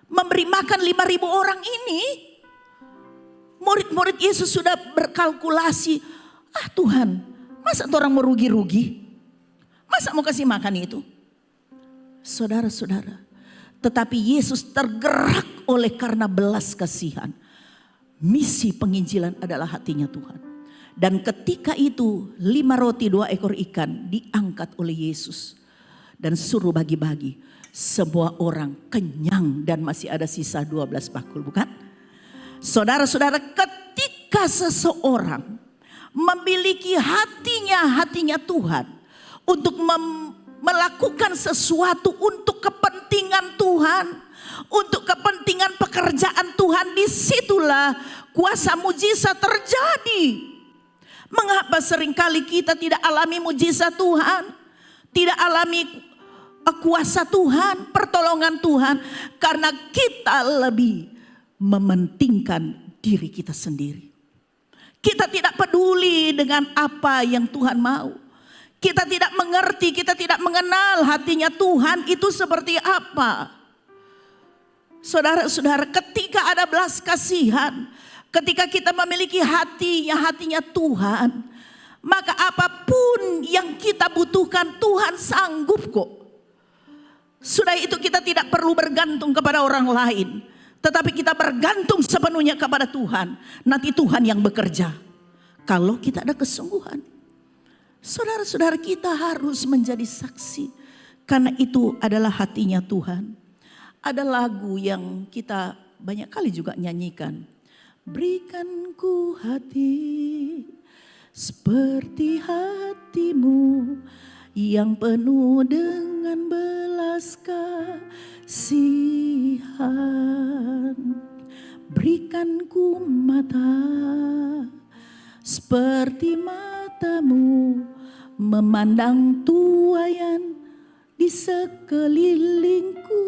memberi makan 5.000 orang ini? Murid-murid Yesus sudah berkalkulasi, Tuhan, masa orang mau rugi-rugi? Masa mau kasih makan itu? Saudara-saudara, tetapi Yesus tergerak oleh karena belas kasihan. Misi penginjilan adalah hatinya Tuhan. Dan ketika itu 5 roti 2 ekor ikan diangkat oleh Yesus. Dan suruh bagi-bagi. Semua orang kenyang dan masih ada sisa 12 bakul, bukan? Saudara-saudara, ketika seseorang memiliki hatinya Tuhan untuk melakukan sesuatu untuk kepentingan Tuhan, untuk kepentingan pekerjaan Tuhan, disitulah kuasa mujizat terjadi. Mengapa seringkali kita tidak alami mujizat Tuhan, tidak alami kuasa Tuhan, pertolongan Tuhan? Karena kita lebih mementingkan diri kita sendiri. Kita tidak peduli dengan apa yang Tuhan mau. Kita tidak mengerti, kita tidak mengenal hatinya Tuhan itu seperti apa. Saudara-saudara, ketika ada belas kasihan, ketika kita memiliki hatinya Tuhan, maka apapun yang kita butuhkan Tuhan sanggup kok. Sudah itu kita tidak perlu bergantung kepada orang lain, tetapi kita bergantung sepenuhnya kepada Tuhan. Nanti Tuhan yang bekerja kalau kita ada kesungguhan. Saudara-saudara, kita harus menjadi saksi, karena itu adalah hatinya Tuhan. Ada lagu yang kita banyak kali juga nyanyikan. Berikan ku hati seperti hatimu yang penuh dengan belas kasihan. Berikan ku mata seperti matamu memandang tuaian di sekelilingku.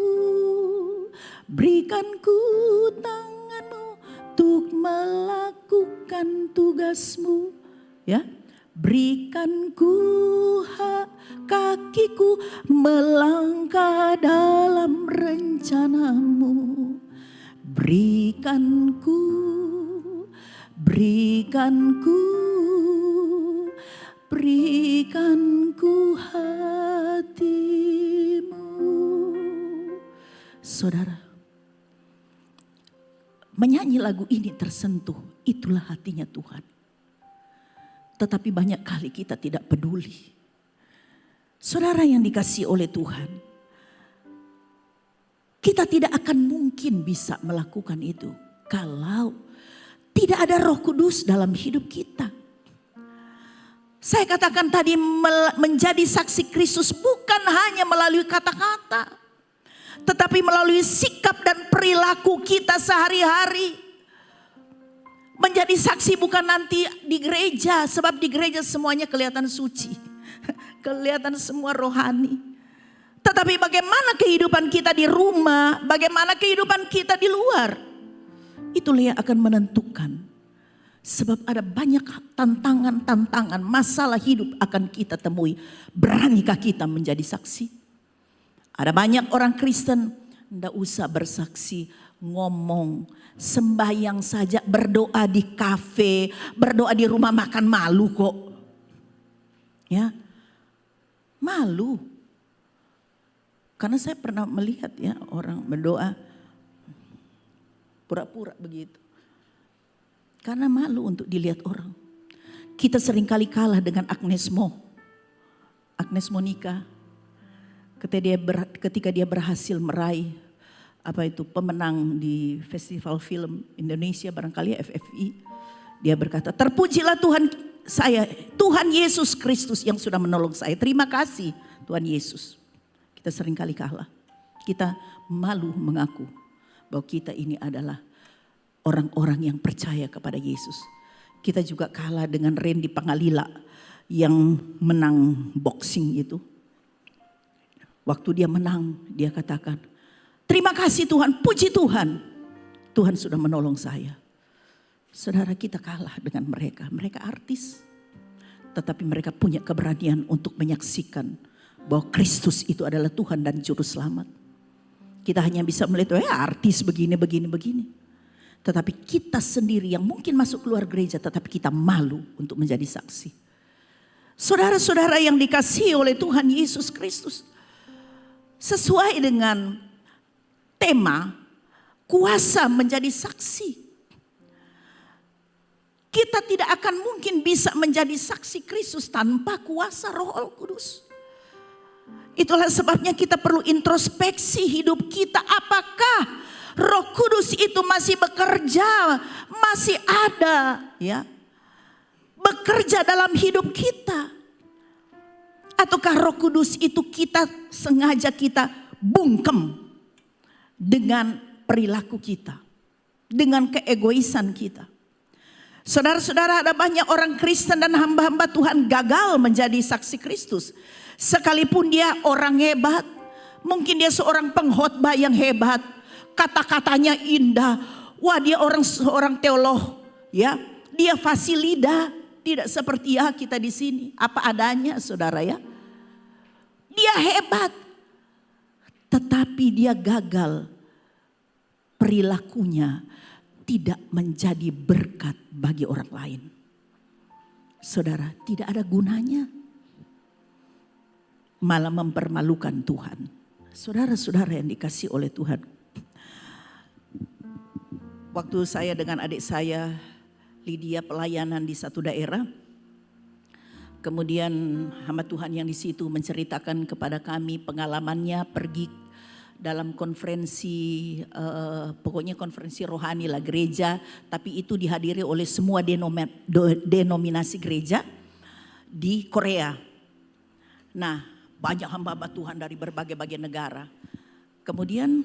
Berikan ku tanganmu untuk melakukan tugasmu, ya. Berikan ku kakiku melangkah dalam rencanamu. Berikan ku hatimu. Saudara, menyanyi lagu ini tersentuh, itulah hatinya Tuhan. Tetapi banyak kali kita tidak peduli. Saudara yang dikasihi oleh Tuhan, kita tidak akan mungkin bisa melakukan itu kalau tidak ada Roh Kudus dalam hidup kita. Saya katakan tadi, menjadi saksi Kristus bukan hanya melalui kata-kata, tetapi melalui sikap dan perilaku kita sehari-hari. Menjadi saksi bukan nanti di gereja, sebab di gereja semuanya kelihatan suci, kelihatan semua rohani. Tetapi bagaimana kehidupan kita di rumah, bagaimana kehidupan kita di luar, itulah yang akan menentukan. Sebab ada banyak tantangan-tantangan, masalah hidup akan kita temui. Beranikah kita menjadi saksi? Ada banyak orang Kristen, tidak usah bersaksi, ngomong, sembahyang saja, berdoa di kafe, berdoa di rumah makan, malu kok. Ya, malu. Karena saya pernah melihat ya orang berdoa pura-pura begitu. Karena malu untuk dilihat orang. Kita seringkali kalah dengan Agnes Monica. Ketika dia berhasil meraih pemenang di Festival Film Indonesia, barangkali FFI. Dia berkata, terpujilah Tuhan saya, Tuhan Yesus Kristus yang sudah menolong saya. Terima kasih Tuhan Yesus. Kita seringkali kalah. Kita malu mengaku bahwa kita ini adalah orang-orang yang percaya kepada Yesus. Kita juga kalah dengan Randy Pangalila yang menang boxing itu. Waktu dia menang, dia katakan, terima kasih Tuhan, puji Tuhan. Tuhan sudah menolong saya. Saudara, kita kalah dengan mereka. Mereka artis. Tetapi mereka punya keberanian untuk menyaksikan bahwa Kristus itu adalah Tuhan dan Juru Selamat. Kita hanya bisa melihat, artis begini. Tetapi kita sendiri yang mungkin masuk keluar gereja, tetapi kita malu untuk menjadi saksi. Saudara-saudara yang dikasihi oleh Tuhan Yesus Kristus. Sesuai dengan tema, kuasa menjadi saksi. Kita tidak akan mungkin bisa menjadi saksi Kristus tanpa kuasa Roh Kudus. Itulah sebabnya kita perlu introspeksi hidup kita. Apakah Roh Kudus itu masih bekerja, masih ada, ya, bekerja dalam hidup kita? Ataukah Roh Kudus itu sengaja kita bungkem dengan perilaku kita, dengan keegoisan kita? Saudara-saudara, ada banyak orang Kristen dan hamba-hamba Tuhan gagal menjadi saksi Kristus. Sekalipun dia orang hebat, mungkin dia seorang pengkhotbah yang hebat, kata-katanya indah. Wah, dia seorang teolog, ya. Dia fasilida, tidak seperti kita di sini, apa adanya, saudara ya. Dia hebat, tetapi dia gagal. Perilakunya tidak menjadi berkat bagi orang lain. Saudara, tidak ada gunanya. Malah mempermalukan Tuhan. Saudara-saudara yang dikasihi oleh Tuhan. Waktu saya dengan adik saya, Lydia, pelayanan di satu daerah. Kemudian hamba Tuhan yang di situ menceritakan kepada kami pengalamannya pergi dalam konferensi, pokoknya konferensi rohani lah, gereja, tapi itu dihadiri oleh semua denominasi gereja di Korea. Nah, banyak hamba-hamba Tuhan dari berbagai-bagai negara. Kemudian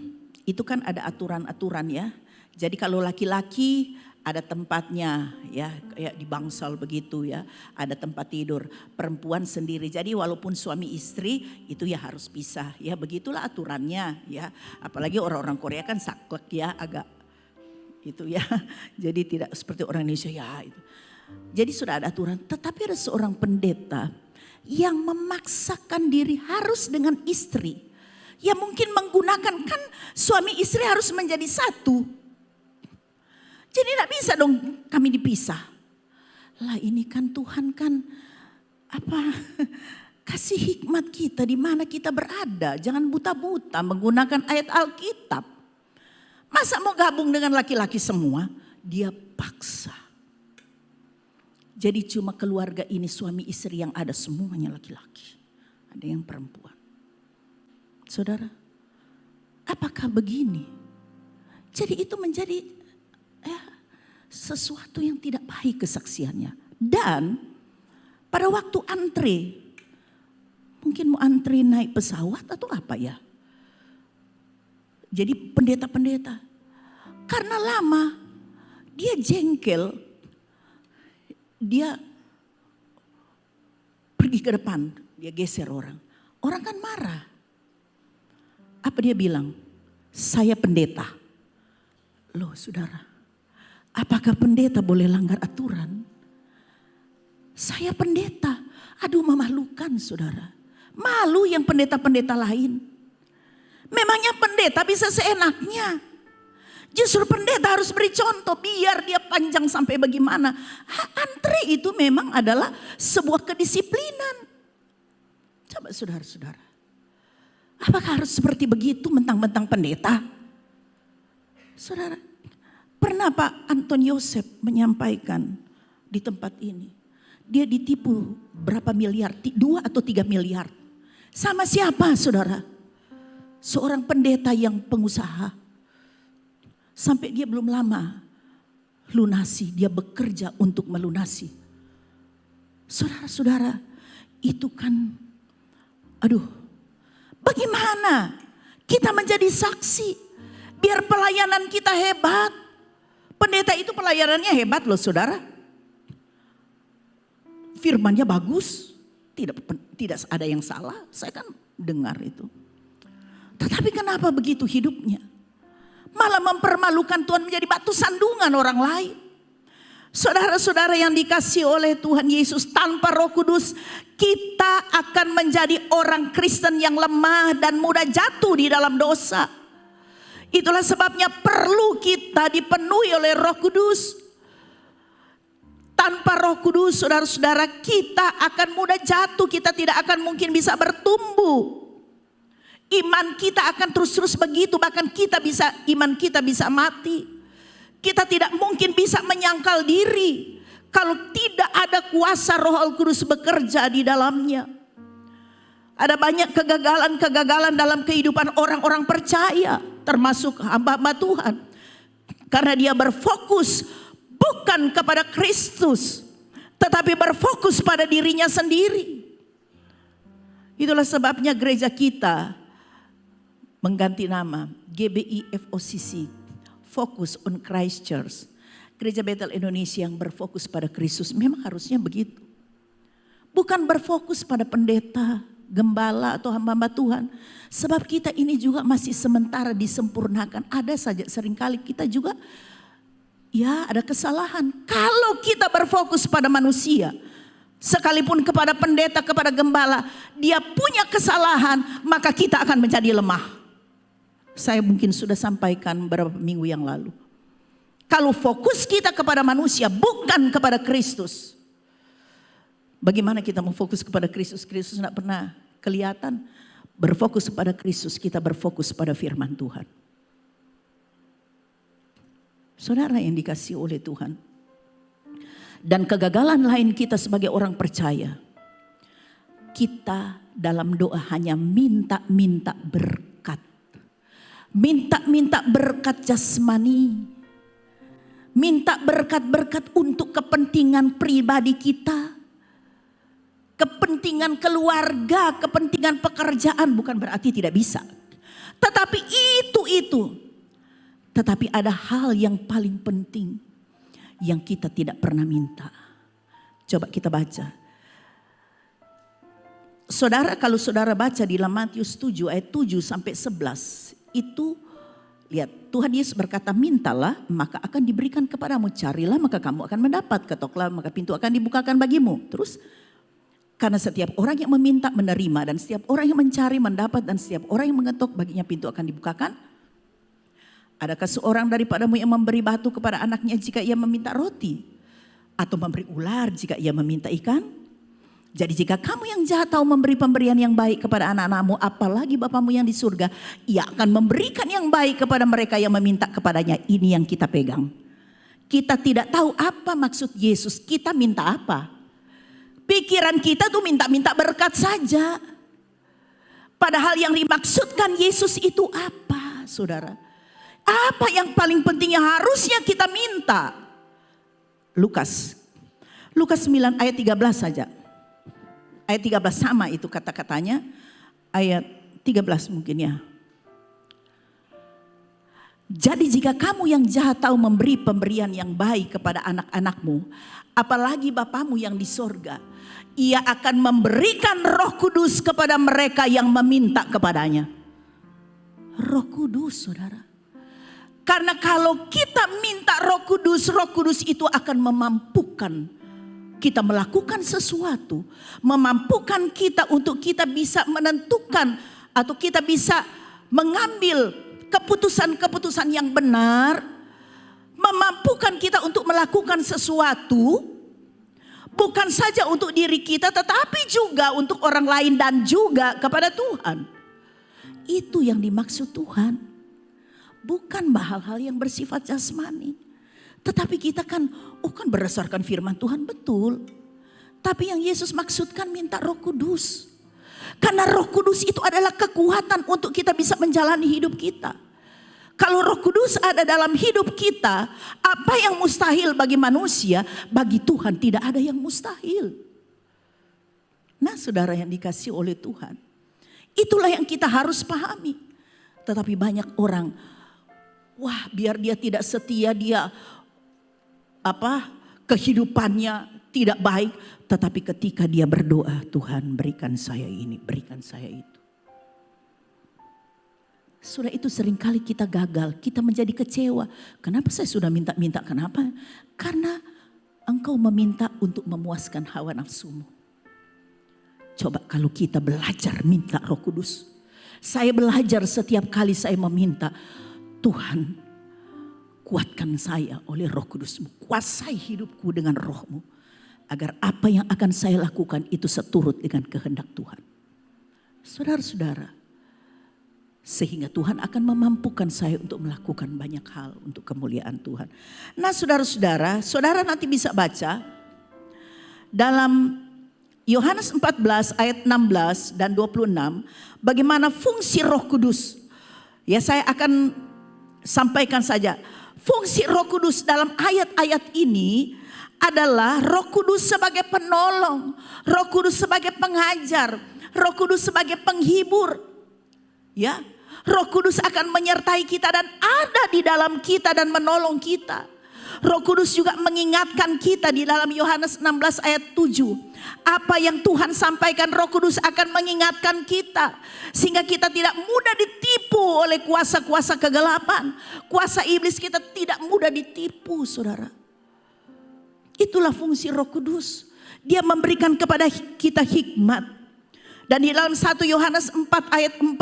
itu kan ada aturan-aturan ya. Jadi kalau laki-laki ada tempatnya ya, kayak di bangsal begitu ya, ada tempat tidur. Perempuan sendiri, jadi walaupun suami istri itu ya harus pisah ya, begitulah aturannya ya. Apalagi orang-orang Korea kan saklek ya, agak itu ya. Jadi tidak seperti orang Indonesia ya itu. Jadi sudah ada aturan, tetapi ada seorang pendeta yang memaksakan diri harus dengan istri. Ya mungkin menggunakan, kan suami istri harus menjadi satu. Jadi tidak bisa dong kami dipisah. Lah ini kan Tuhan kan kasih hikmat kita di mana kita berada. Jangan buta-buta menggunakan ayat Alkitab. Masa mau gabung dengan laki-laki semua? Dia paksa. Jadi cuma keluarga ini suami istri yang ada semuanya laki-laki. Ada yang perempuan. Saudara, apakah begini? Jadi itu menjadi sesuatu yang tidak baik kesaksiannya. Dan pada waktu antre, mungkin mau antre naik pesawat atau apa ya. Jadi pendeta-pendeta, karena lama dia jengkel, dia pergi ke depan, dia geser orang. Orang kan marah. Apa dia bilang? Saya pendeta. Loh saudara, apakah pendeta boleh langgar aturan? Saya pendeta. Aduh, memalukan saudara. Malu yang pendeta-pendeta lain. Memangnya pendeta bisa seenaknya. Justru pendeta harus beri contoh biar dia panjang sampai bagaimana. Antre itu memang adalah sebuah kedisiplinan. Coba saudara-saudara. Apakah harus seperti begitu mentang-mentang pendeta? Saudara, pernah Pak Anton Yosef menyampaikan di tempat ini. Dia ditipu berapa miliar, 2 atau 3 miliar. Sama siapa saudara? Seorang pendeta yang pengusaha. Sampai dia belum lama lunasi, dia bekerja untuk melunasi. Saudara-saudara, itu kan, bagaimana kita menjadi saksi, biar pelayanan kita hebat. Pendeta itu pelayanannya hebat loh saudara. Firmannya bagus, tidak ada yang salah, saya kan dengar itu. Tetapi kenapa begitu hidupnya? Malah mempermalukan Tuhan, menjadi batu sandungan orang lain. Saudara-saudara yang dikasihi oleh Tuhan Yesus, tanpa Roh Kudus kita akan menjadi orang Kristen yang lemah dan mudah jatuh di dalam dosa. Itulah sebabnya perlu kita dipenuhi oleh Roh Kudus. Tanpa Roh Kudus, saudara-saudara, kita akan mudah jatuh, kita tidak akan mungkin bisa bertumbuh. Iman kita akan terus-terus begitu, bahkan iman kita bisa mati. Kita tidak mungkin bisa menyangkal diri kalau tidak ada kuasa Roh Al-Kudus bekerja di dalamnya. Ada banyak kegagalan-kegagalan dalam kehidupan orang-orang percaya, termasuk hamba-hamba Tuhan. Karena dia berfokus bukan kepada Kristus, tetapi berfokus pada dirinya sendiri. Itulah sebabnya gereja kita mengganti nama GBI FOCC, Focus on Christ Church. Gereja Bethel Indonesia yang berfokus pada Kristus. Memang harusnya begitu. Bukan berfokus pada pendeta, gembala atau hamba-hamba Tuhan. Sebab kita ini juga masih sementara disempurnakan. Ada saja seringkali kita juga ada kesalahan. Kalau kita berfokus pada manusia, sekalipun kepada pendeta, kepada gembala, dia punya kesalahan, maka kita akan menjadi lemah. Saya mungkin sudah sampaikan beberapa minggu yang lalu. Kalau fokus kita kepada manusia bukan kepada Kristus. Bagaimana kita mau fokus kepada Kristus? Kristus tidak pernah kelihatan. Berfokus kepada Kristus, kita berfokus pada firman Tuhan. Saudara yang dikasihi oleh Tuhan. Dan kegagalan lain kita sebagai orang percaya. Kita dalam doa hanya minta-minta berkat. Minta-minta berkat jasmani. Minta berkat-berkat untuk kepentingan pribadi kita. Kepentingan keluarga, kepentingan pekerjaan, bukan berarti tidak bisa. Tetapi itu. Tetapi ada hal yang paling penting yang kita tidak pernah minta. Coba kita baca. Saudara, kalau saudara baca di dalam Matius 7 ayat 7 sampai 11. Itu lihat, Tuhan Yesus berkata, mintalah maka akan diberikan kepadamu, carilah maka kamu akan mendapat, ketoklah maka pintu akan dibukakan bagimu. Terus, karena setiap orang yang meminta menerima, dan setiap orang yang mencari mendapat, dan setiap orang yang mengetuk baginya pintu akan dibukakan. Adakah seorang daripadamu yang memberi batu kepada anaknya jika ia meminta roti? Atau memberi ular jika ia meminta ikan? Jadi jika kamu yang jahat tahu memberi pemberian yang baik kepada anak-anakmu, apalagi Bapamu yang di surga, ia akan memberikan yang baik kepada mereka yang meminta kepadanya. Ini yang kita pegang. Kita tidak tahu apa maksud Yesus, kita minta apa. Pikiran kita tuh minta-minta berkat saja. Padahal yang dimaksudkan Yesus itu apa, saudara? Apa yang paling penting yang harusnya kita minta? Lukas 9 ayat 13 saja. Ayat 13 sama itu kata-katanya. Ayat 13 mungkin ya. Jadi jika kamu yang jahat tahu memberi pemberian yang baik kepada anak-anakmu, apalagi Bapamu yang di sorga, ia akan memberikan Roh Kudus kepada mereka yang meminta kepadanya. Roh Kudus, saudara. Karena kalau kita minta Roh Kudus itu akan memampukan kita melakukan sesuatu, memampukan kita untuk kita bisa menentukan atau kita bisa mengambil keputusan-keputusan yang benar, memampukan kita untuk melakukan sesuatu, bukan saja untuk diri kita tetapi juga untuk orang lain dan juga kepada Tuhan. Itu yang dimaksud Tuhan. Bukan hal-hal yang bersifat jasmani. Tetapi kita kan berdasarkan firman Tuhan betul. Tapi yang Yesus maksudkan minta Roh Kudus. Karena Roh Kudus itu adalah kekuatan untuk kita bisa menjalani hidup kita. Kalau Roh Kudus ada dalam hidup kita, apa yang mustahil bagi manusia, bagi Tuhan tidak ada yang mustahil. Nah, saudara yang dikasihi oleh Tuhan, itulah yang kita harus pahami. Tetapi banyak orang, wah biar dia tidak setia, dia kehidupannya tidak baik. Tetapi ketika dia berdoa, Tuhan berikan saya ini, berikan saya itu. Sudah itu seringkali kita gagal, kita menjadi kecewa. Kenapa saya sudah minta-minta, kenapa? Karena engkau meminta untuk memuaskan hawa nafsumu. Coba kalau kita belajar minta Roh Kudus. Saya belajar setiap kali saya meminta, Tuhan kuatkan saya oleh Roh Kudus-Mu. Kuasai hidupku dengan Roh-Mu. Agar apa yang akan saya lakukan itu seturut dengan kehendak Tuhan. Saudara-saudara, sehingga Tuhan akan memampukan saya untuk melakukan banyak hal untuk kemuliaan Tuhan. Nah saudara-saudara, saudara nanti bisa baca dalam Yohanes 14 ayat 16 dan 26. Bagaimana fungsi Roh Kudus. Ya, saya akan sampaikan saja. Fungsi Roh Kudus dalam ayat-ayat ini adalah Roh Kudus sebagai penolong, Roh Kudus sebagai pengajar, Roh Kudus sebagai penghibur. Ya, Roh Kudus akan menyertai kita dan ada di dalam kita dan menolong kita. Roh Kudus juga mengingatkan kita di dalam Yohanes 16 ayat 7. Apa yang Tuhan sampaikan, Roh Kudus akan mengingatkan kita. Sehingga kita tidak mudah ditipu oleh kuasa-kuasa kegelapan. Kuasa iblis kita tidak mudah ditipu, saudara. Itulah fungsi Roh Kudus. Dia memberikan kepada kita hikmat. Dan di dalam 1 Yohanes 4 ayat 4.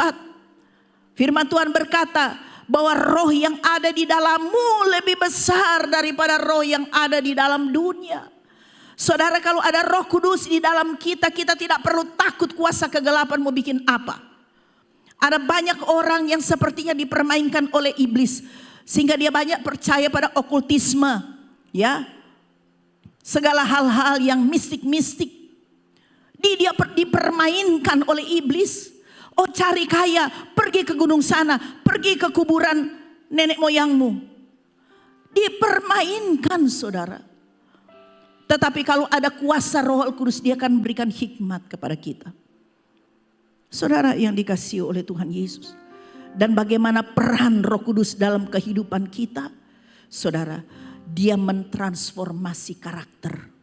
Firman Tuhan berkata bahwa roh yang ada di dalammu lebih besar daripada roh yang ada di dalam dunia. Saudara, kalau ada Roh Kudus di dalam kita, kita tidak perlu takut kuasa kegelapan mau bikin apa. Ada banyak orang yang sepertinya dipermainkan oleh iblis. Sehingga dia banyak percaya pada okultisme. Ya, segala hal-hal yang mistik-mistik. Dia dipermainkan oleh iblis. Oh, cari kaya, pergi ke gunung sana, pergi ke kuburan nenek moyangmu. Dipermainkan, saudara. Tetapi kalau ada kuasa Roh Kudus, dia akan memberikan hikmat kepada kita. Saudara yang dikasihi oleh Tuhan Yesus. Dan bagaimana peran Roh Kudus dalam kehidupan kita. Saudara, dia mentransformasi karakter.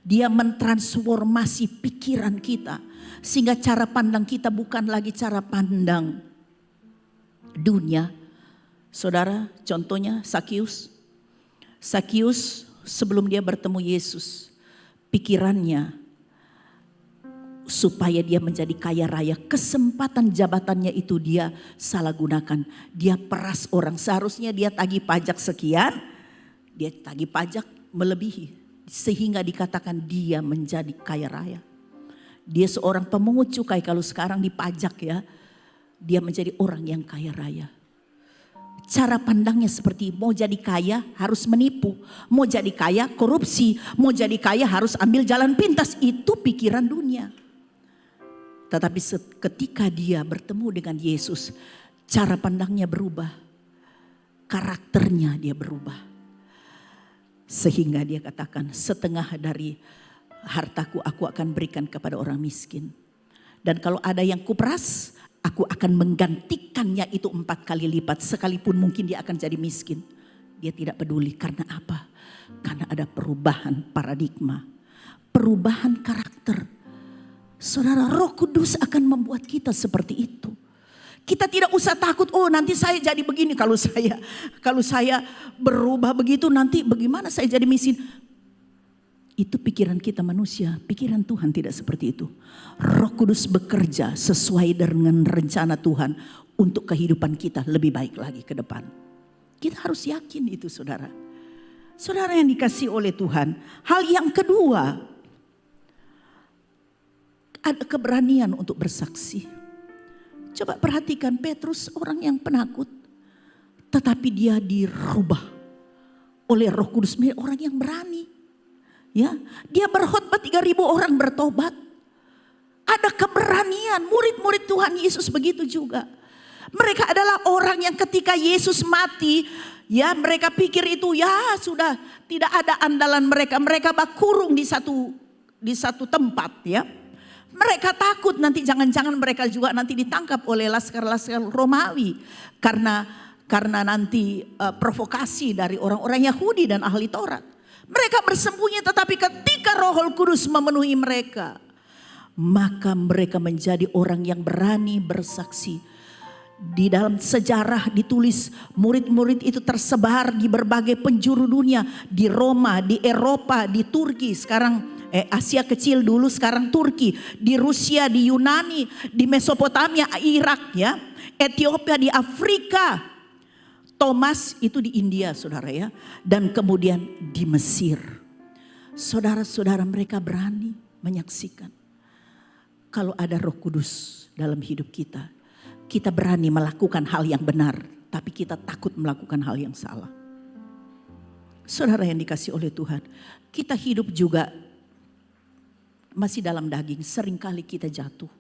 Dia mentransformasi pikiran kita. Sehingga cara pandang kita bukan lagi cara pandang dunia. Saudara, contohnya Sakius. Sakius sebelum dia bertemu Yesus, pikirannya supaya dia menjadi kaya raya. Kesempatan jabatannya itu dia salah gunakan. Dia peras orang. Seharusnya dia tagih pajak sekian, dia tagih pajak melebihi. Sehingga dikatakan dia menjadi kaya raya. Dia seorang pemungut cukai, kalau sekarang dipajak ya. Dia menjadi orang yang kaya raya. Cara pandangnya seperti mau jadi kaya harus menipu. Mau jadi kaya korupsi. Mau jadi kaya harus ambil jalan pintas. Itu pikiran dunia. Tetapi ketika dia bertemu dengan Yesus, cara pandangnya berubah. Karakternya dia berubah. Sehingga dia katakan, setengah dari hartaku aku akan berikan kepada orang miskin. Dan kalau ada yang kuperas, aku akan menggantikannya itu 4 kali lipat. Sekalipun mungkin dia akan jadi miskin. Dia tidak peduli. Karena apa? Karena ada perubahan paradigma. Perubahan karakter. Saudara, Roh Kudus akan membuat kita seperti itu. Kita tidak usah takut, oh nanti saya jadi begini. Kalau saya berubah begitu nanti bagaimana saya jadi miskin. Itu pikiran kita manusia, pikiran Tuhan tidak seperti itu. Roh Kudus bekerja sesuai dengan rencana Tuhan untuk kehidupan kita lebih baik lagi ke depan. Kita harus yakin itu, saudara. Saudara yang dikasihi oleh Tuhan. Hal yang kedua, ada keberanian untuk bersaksi. Coba perhatikan Petrus, orang yang penakut. Tetapi dia dirubah oleh Roh Kudus menjadi orang yang berani. Ya, dia berkhotbah 3.000 orang bertobat. Ada keberanian, murid-murid Tuhan Yesus begitu juga. Mereka adalah orang yang ketika Yesus mati, ya mereka pikir itu ya sudah tidak ada andalan mereka. Mereka berkurung di satu tempat ya. Mereka takut nanti jangan-jangan mereka juga nanti ditangkap oleh laskar-laskar Romawi. Karena nanti provokasi dari orang-orang Yahudi dan ahli Taurat. Mereka bersembunyi, tetapi ketika Roh Kudus memenuhi mereka, maka mereka menjadi orang yang berani bersaksi. Di dalam sejarah ditulis murid-murid itu tersebar di berbagai penjuru dunia. Di Roma, di Eropa, di Turki, sekarang Asia Kecil dulu, sekarang Turki. Di Rusia, di Yunani, di Mesopotamia, Irak ya. Ethiopia, di Afrika. Thomas itu di India saudara ya. Dan kemudian di Mesir. Saudara-saudara mereka berani menyaksikan. Kalau ada Roh Kudus dalam hidup kita. Kita berani melakukan hal yang benar. Tapi kita takut melakukan hal yang salah. Saudara yang dikasih oleh Tuhan. Kita hidup juga masih dalam daging. Seringkali kita jatuh.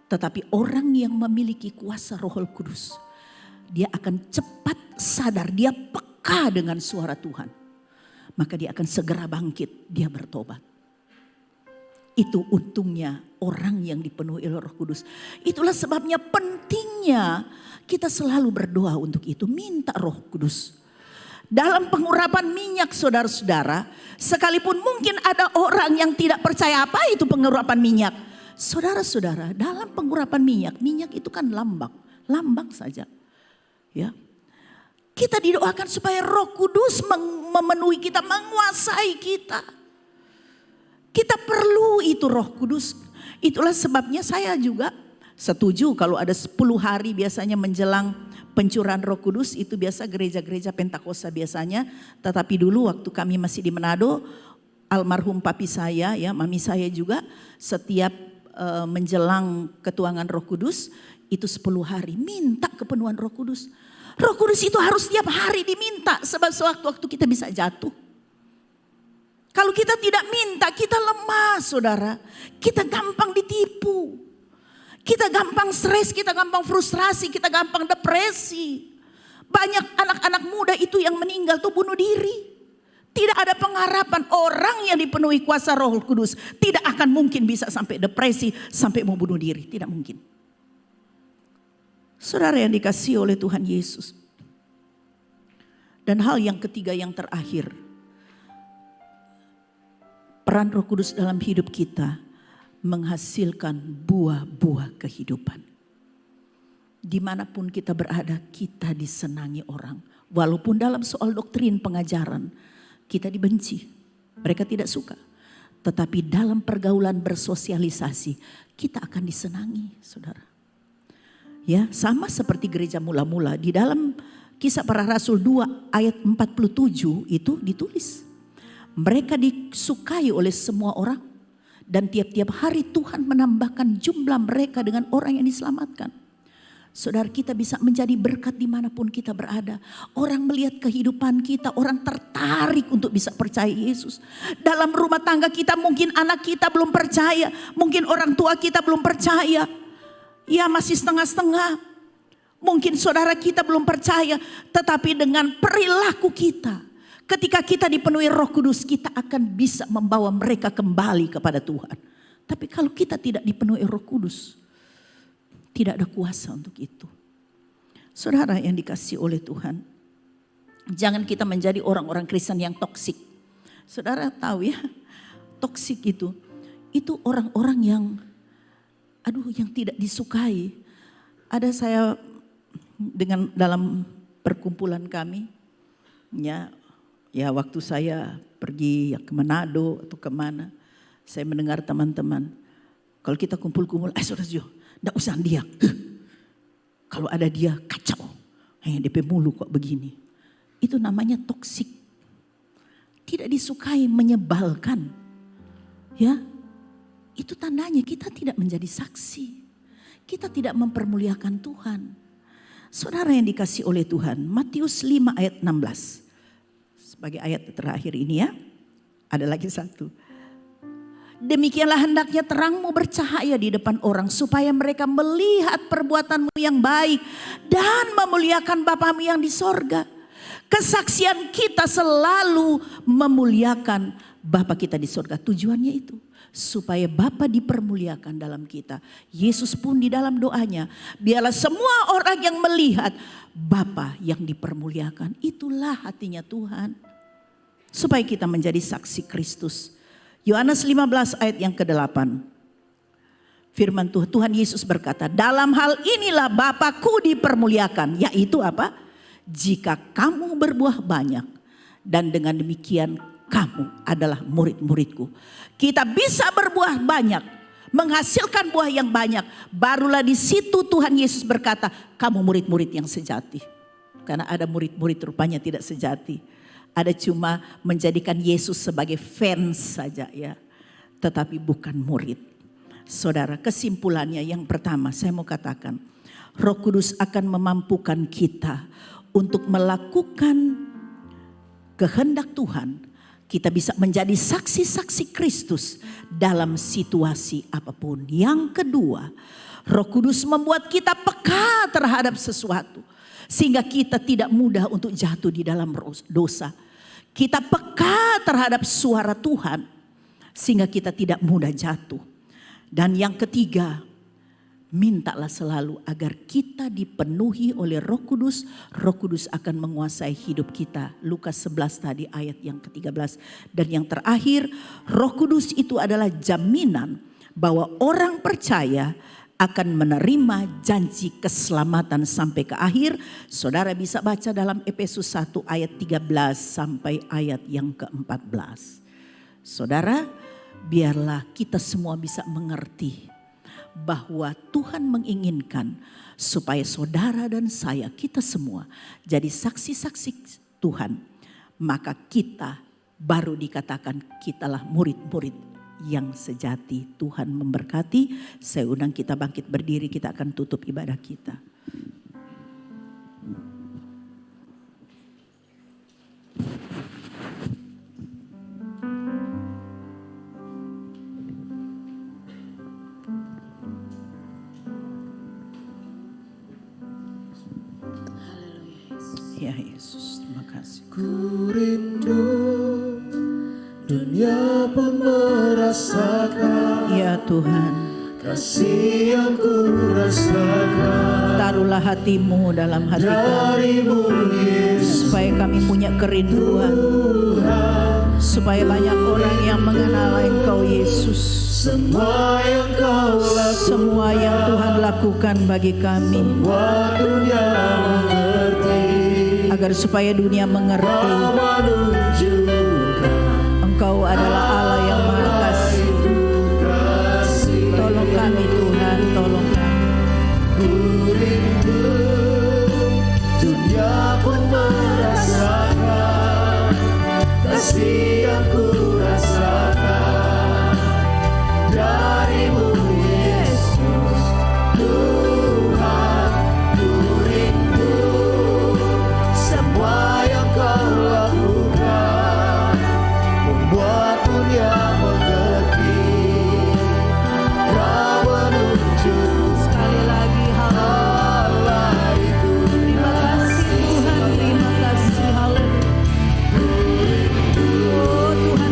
Tetapi orang yang memiliki kuasa Roh Kudus. Dia akan cepat sadar, dia peka dengan suara Tuhan. Maka dia akan segera bangkit, dia bertobat. Itu untungnya orang yang dipenuhi oleh Roh Kudus. Itulah sebabnya pentingnya kita selalu berdoa untuk itu. Minta Roh Kudus. Dalam pengurapan minyak saudara-saudara, sekalipun mungkin ada orang yang tidak percaya apa itu pengurapan minyak. Saudara-saudara, dalam pengurapan minyak itu kan lambang saja. Ya, kita didoakan supaya Roh Kudus memenuhi kita, menguasai kita. Kita perlu itu Roh Kudus. Itulah sebabnya saya juga setuju kalau ada 10 hari biasanya menjelang pencurahan Roh Kudus. Itu biasa gereja-gereja Pentakosta biasanya. Tetapi dulu waktu kami masih di Manado, almarhum papi saya ya, mami saya juga setiap menjelang ketuangan Roh Kudus itu 10 hari minta kepenuhan Roh Kudus. Roh Kudus itu harus setiap hari diminta sebab sewaktu-waktu kita bisa jatuh. Kalau kita tidak minta, kita lemah saudara. Kita gampang ditipu. Kita gampang stres, kita gampang frustrasi, kita gampang depresi. Banyak anak-anak muda itu yang meninggal tuh bunuh diri. Tidak ada pengharapan. Orang yang dipenuhi kuasa Roh Kudus tidak akan mungkin bisa sampai depresi, sampai mau bunuh diri. Tidak mungkin. Saudara yang dikasihi oleh Tuhan Yesus. Dan hal yang ketiga yang terakhir. Peran Roh Kudus dalam hidup kita menghasilkan buah-buah kehidupan. Dimanapun kita berada, kita disenangi orang. Walaupun dalam soal doktrin pengajaran, kita dibenci. Mereka tidak suka. Tetapi dalam pergaulan bersosialisasi, kita akan disenangi saudara. Ya, sama seperti gereja mula-mula di dalam Kisah Para Rasul 2 ayat 47 itu ditulis. Mereka disukai oleh semua orang dan tiap-tiap hari Tuhan menambahkan jumlah mereka dengan orang yang diselamatkan. Saudara, kita bisa menjadi berkat dimanapun kita berada. Orang melihat kehidupan kita, orang tertarik untuk bisa percaya Yesus. Dalam rumah tangga kita mungkin anak kita belum percaya, mungkin orang tua kita belum percaya. Ya masih setengah-setengah. Mungkin saudara kita belum percaya. Tetapi dengan perilaku kita. Ketika kita dipenuhi Roh Kudus, kita akan bisa membawa mereka kembali kepada Tuhan. Tapi kalau kita tidak dipenuhi Roh Kudus, tidak ada kuasa untuk itu. Saudara yang dikasihi oleh Tuhan, jangan kita menjadi orang-orang Kristen yang toksik. Saudara tahu ya, toksik itu orang-orang yang yang tidak disukai. Ada saya dalam perkumpulan kami, ya waktu saya pergi ke Manado atau kemana, saya mendengar teman-teman, kalau kita kumpul-kumpul, saudara enggak usah dia. Kalau ada dia kacau, DP mulu kok begini. Itu namanya toksik. Tidak disukai, menyebalkan. Ya. Itu tandanya kita tidak menjadi saksi. Kita tidak mempermuliakan Tuhan. Saudara yang dikasih oleh Tuhan, Matius 5 ayat 16. Sebagai ayat terakhir ini ya, ada lagi satu. Demikianlah hendaknya terangmu bercahaya di depan orang, supaya mereka melihat perbuatanmu yang baik dan memuliakan Bapamu yang di sorga. Kesaksian kita selalu memuliakan Bapa kita di sorga. Tujuannya itu supaya Bapa dipermuliakan dalam kita. Yesus pun di dalam doanya, biarlah semua orang yang melihat Bapa yang dipermuliakan. Itulah hatinya Tuhan. Supaya kita menjadi saksi Kristus. Yohanes 15 ayat yang ke-8. Firman Tuhan Yesus berkata, dalam hal inilah Bapa-Ku dipermuliakan. Yaitu apa? Jika kamu berbuah banyak. Dan dengan demikian kamu adalah murid-murid-Ku. Kita bisa berbuah banyak. Menghasilkan buah yang banyak. Barulah di situ Tuhan Yesus berkata, kamu murid-murid yang sejati. Karena ada murid-murid rupanya tidak sejati. Ada cuma menjadikan Yesus sebagai fans saja ya. Tetapi bukan murid. Saudara, kesimpulannya yang pertama saya mau katakan. Roh Kudus akan memampukan kita untuk melakukan kehendak Tuhan. Kita bisa menjadi saksi-saksi Kristus dalam situasi apapun. Yang kedua, Roh Kudus membuat kita peka terhadap sesuatu. Sehingga kita tidak mudah untuk jatuh di dalam dosa. Kita peka terhadap suara Tuhan. Sehingga kita tidak mudah jatuh. Dan yang ketiga, mintalah selalu agar kita dipenuhi oleh Roh Kudus. Roh Kudus akan menguasai hidup kita. Lukas 11 tadi ayat yang ke-13. Dan yang terakhir, Roh Kudus itu adalah jaminan bahwa orang percaya akan menerima janji keselamatan sampai ke akhir. Saudara bisa baca dalam Efesus 1 ayat 13 sampai ayat yang ke-14. Saudara, biarlah kita semua bisa mengerti bahwa Tuhan menginginkan supaya saudara dan saya, kita semua jadi saksi-saksi Tuhan. Maka kita baru dikatakan kitalah murid-murid yang sejati. Tuhan memberkati. Saya undang kita bangkit berdiri, kita akan tutup ibadah kita. Ya Yesus, terima kasih. Ku rindu dunia pun merasakan Ya Tuhan, kasih yang ku rasakan taruhlah hatimu dalam hati kami. darimu Yesus. Supaya kami punya kerinduan. Supaya banyak orang yang mengenal Engkau Yesus. Semua yang kau lakukan, Semua yang Tuhan lakukan bagi kami. buat dunia mengerti, Agar supaya dunia mengerti kau menunjukkan Engkau adalah Allah yang Maha Kasih. kasih. Tolong kami Tuhan, tolong kami. Ku rindu dunia pun merasakan kasih yang ku rasakan darimu Yesus. Tuhan, ku rindu semua yang kau lakukan membuat dunia mengerti. Kau menunjuk Sekali lagi Allah itu. terima kasih Tuhan, terima kasih. Haleluya. Oh Tuhan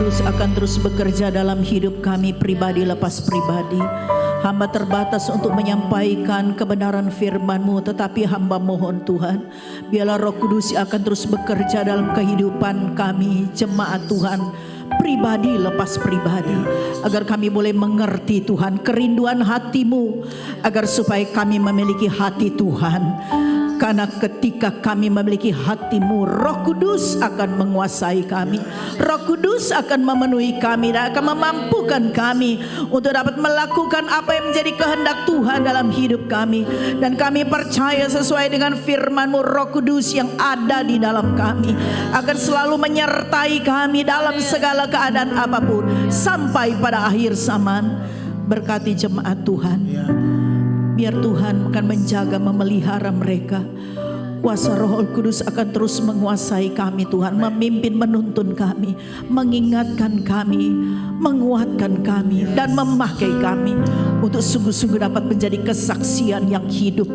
Kudus akan terus bekerja dalam hidup kami pribadi lepas pribadi. Hamba terbatas untuk menyampaikan kebenaran firman-Mu, tetapi hamba mohon Tuhan, biarlah Roh Kudus akan terus bekerja dalam kehidupan kami, jemaat Tuhan, pribadi lepas pribadi, agar kami boleh mengerti Tuhan kerinduan hati-Mu, agar supaya kami memiliki hati Tuhan. Karena ketika kami memiliki hati-Mu, Roh Kudus akan menguasai kami. Roh Kudus akan memenuhi kami dan akan memampukan kami untuk dapat melakukan apa yang menjadi kehendak Tuhan dalam hidup kami. Dan kami percaya sesuai dengan firman-Mu, Roh Kudus yang ada di dalam kami akan selalu menyertai kami dalam segala keadaan apapun sampai pada akhir zaman. Berkati jemaat Tuhan. Biar Tuhan akan menjaga, memelihara mereka. Kuasa Roh Kudus akan terus menguasai kami Tuhan, memimpin, menuntun kami, mengingatkan kami, menguatkan kami, dan memakai kami untuk sungguh-sungguh dapat menjadi kesaksian yang hidup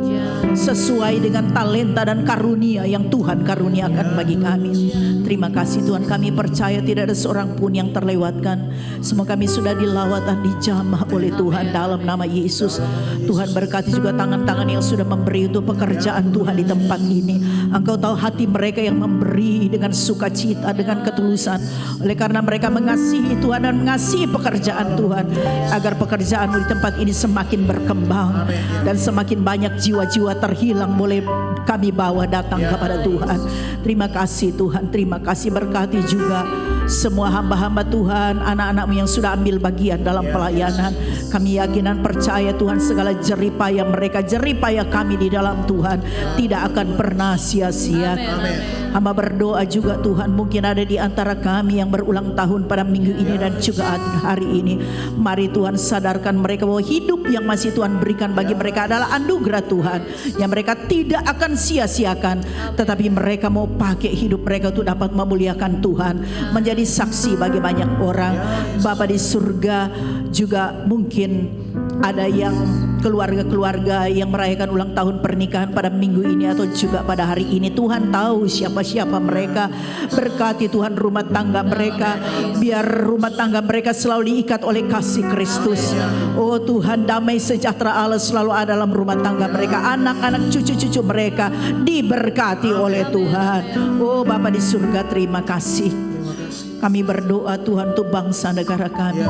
sesuai dengan talenta dan karunia yang Tuhan karuniakan bagi kami. Terima kasih Tuhan, kami percaya tidak ada seorang pun yang terlewatkan. Semua kami sudah dilawat dan dijamah oleh Tuhan dalam nama Yesus. Tuhan berkati juga tangan-tangan yang sudah memberi untuk pekerjaan Tuhan di tempat ini. Engkau tahu hati mereka yang memberi dengan sukacita, dengan ketulusan. Oleh karena mereka mengasihi Tuhan dan mengasihi pekerjaan Tuhan, agar pekerjaan di tempat ini semakin berkembang dan semakin banyak jiwa-jiwa terhilang boleh kami bawa datang kepada Tuhan. Terima kasih Tuhan, terima kasih. Berkati juga semua hamba-hamba Tuhan, anak-anak-Mu yang sudah ambil bagian dalam pelayanan. Kami yakin dan percaya Tuhan, segala jeripaya mereka, jeripaya kami di dalam Tuhan tidak akan pernah sia-sia. Hamba berdoa juga Tuhan, mungkin ada di antara kami yang berulang tahun pada minggu ini dan juga hari ini. Mari Tuhan sadarkan mereka bahwa hidup yang masih Tuhan berikan bagi mereka adalah anugerah Tuhan yang mereka tidak akan sia-siakan, tetapi mereka mau pakai hidup mereka untuk dapat memuliakan Tuhan, menjadi saksi bagi banyak orang. Bapa di surga, juga mungkin ada yang keluarga-keluarga yang merayakan ulang tahun pernikahan pada minggu ini atau juga pada hari ini. Tuhan tahu siapa-siapa mereka. Berkati Tuhan rumah tangga mereka, biar rumah tangga mereka selalu diikat oleh kasih Kristus. Oh Tuhan, damai sejahtera Allah selalu ada dalam rumah tangga mereka. Anak-anak cucu-cucu mereka diberkati oleh Tuhan. Oh Bapa di surga, terima kasih. Kami berdoa Tuhan untuk bangsa negara kami.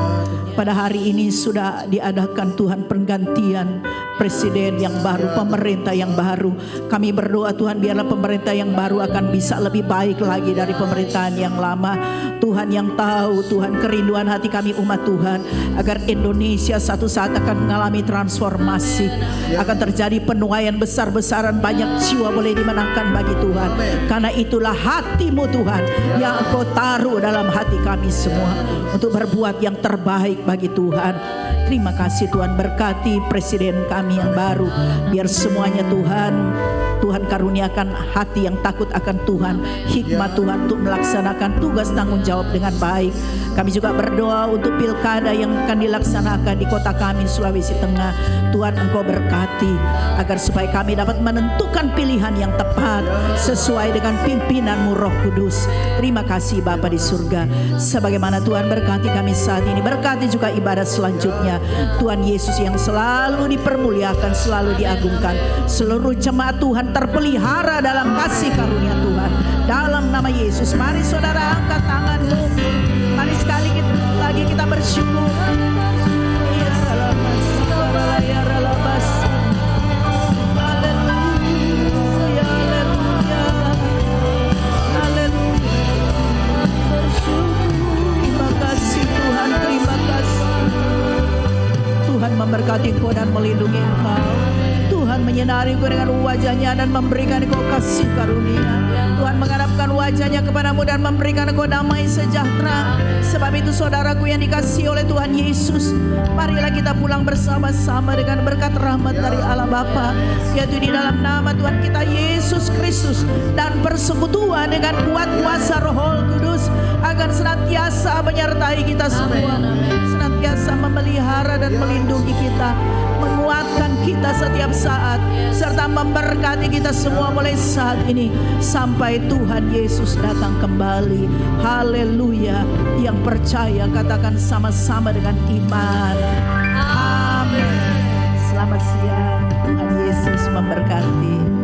Pada hari ini sudah diadakan Tuhan penggantian presiden yang baru, pemerintah yang baru. Kami berdoa Tuhan, biarlah pemerintah yang baru akan bisa lebih baik lagi dari pemerintahan yang lama. Tuhan yang tahu Tuhan kerinduan hati kami umat Tuhan, agar Indonesia satu saat akan mengalami transformasi. Akan terjadi penuaian besar-besaran, banyak jiwa boleh dimenangkan bagi Tuhan. Karena itulah hati-Mu Tuhan yang Engkau taruh dalam hati kami semua untuk berbuat yang terbaik bagi Tuhan. Terima kasih Tuhan, berkati presiden kami yang baru, biar semuanya Tuhan karuniakan hati yang takut akan Tuhan, hikmat Tuhan untuk melaksanakan tugas tanggung jawab dengan baik. Kami juga berdoa untuk pilkada yang akan dilaksanakan di kota kami Sulawesi Tengah. Tuhan Engkau berkati agar supaya kami dapat menentukan pilihan yang tepat sesuai dengan pimpinan-Mu Roh Kudus. Terima kasih Bapa di surga. Sebagaimana Tuhan berkati kami saat ini, berkati juga ibadah selanjutnya. Tuhan Yesus yang selalu dipermuliakan, selalu diagungkan. Seluruh jemaat Tuhan terpelihara dalam kasih karunia Tuhan. Dalam nama Yesus, mari saudara angkat tanganmu. Mari sekali lagi kita bersyukur. Tuhan memberkati engkau dan melindungi engkau. Tuhan menyinari engkau dengan wajah-Nya dan memberikan engkau kasih karunia. Tuhan mengharapkan wajah-Nya kepadamu dan memberikan engkau damai sejahtera. Sebab itu saudaraku yang dikasihi oleh Tuhan Yesus, marilah kita pulang bersama-sama dengan berkat rahmat dari Allah Bapa, yaitu di dalam nama Tuhan kita Yesus Kristus, dan persekutuan dengan kuat kuasa Roh Kudus akan senantiasa menyertai kita semua, senantiasa memelihara dan melindungi kita, menguatkan kita setiap saat, serta memberkati kita semua mulai saat ini sampai Tuhan Yesus datang kembali. Haleluya. Yang percaya katakan sama-sama dengan iman. Amin. Selamat siang. Tuhan Yesus memberkati.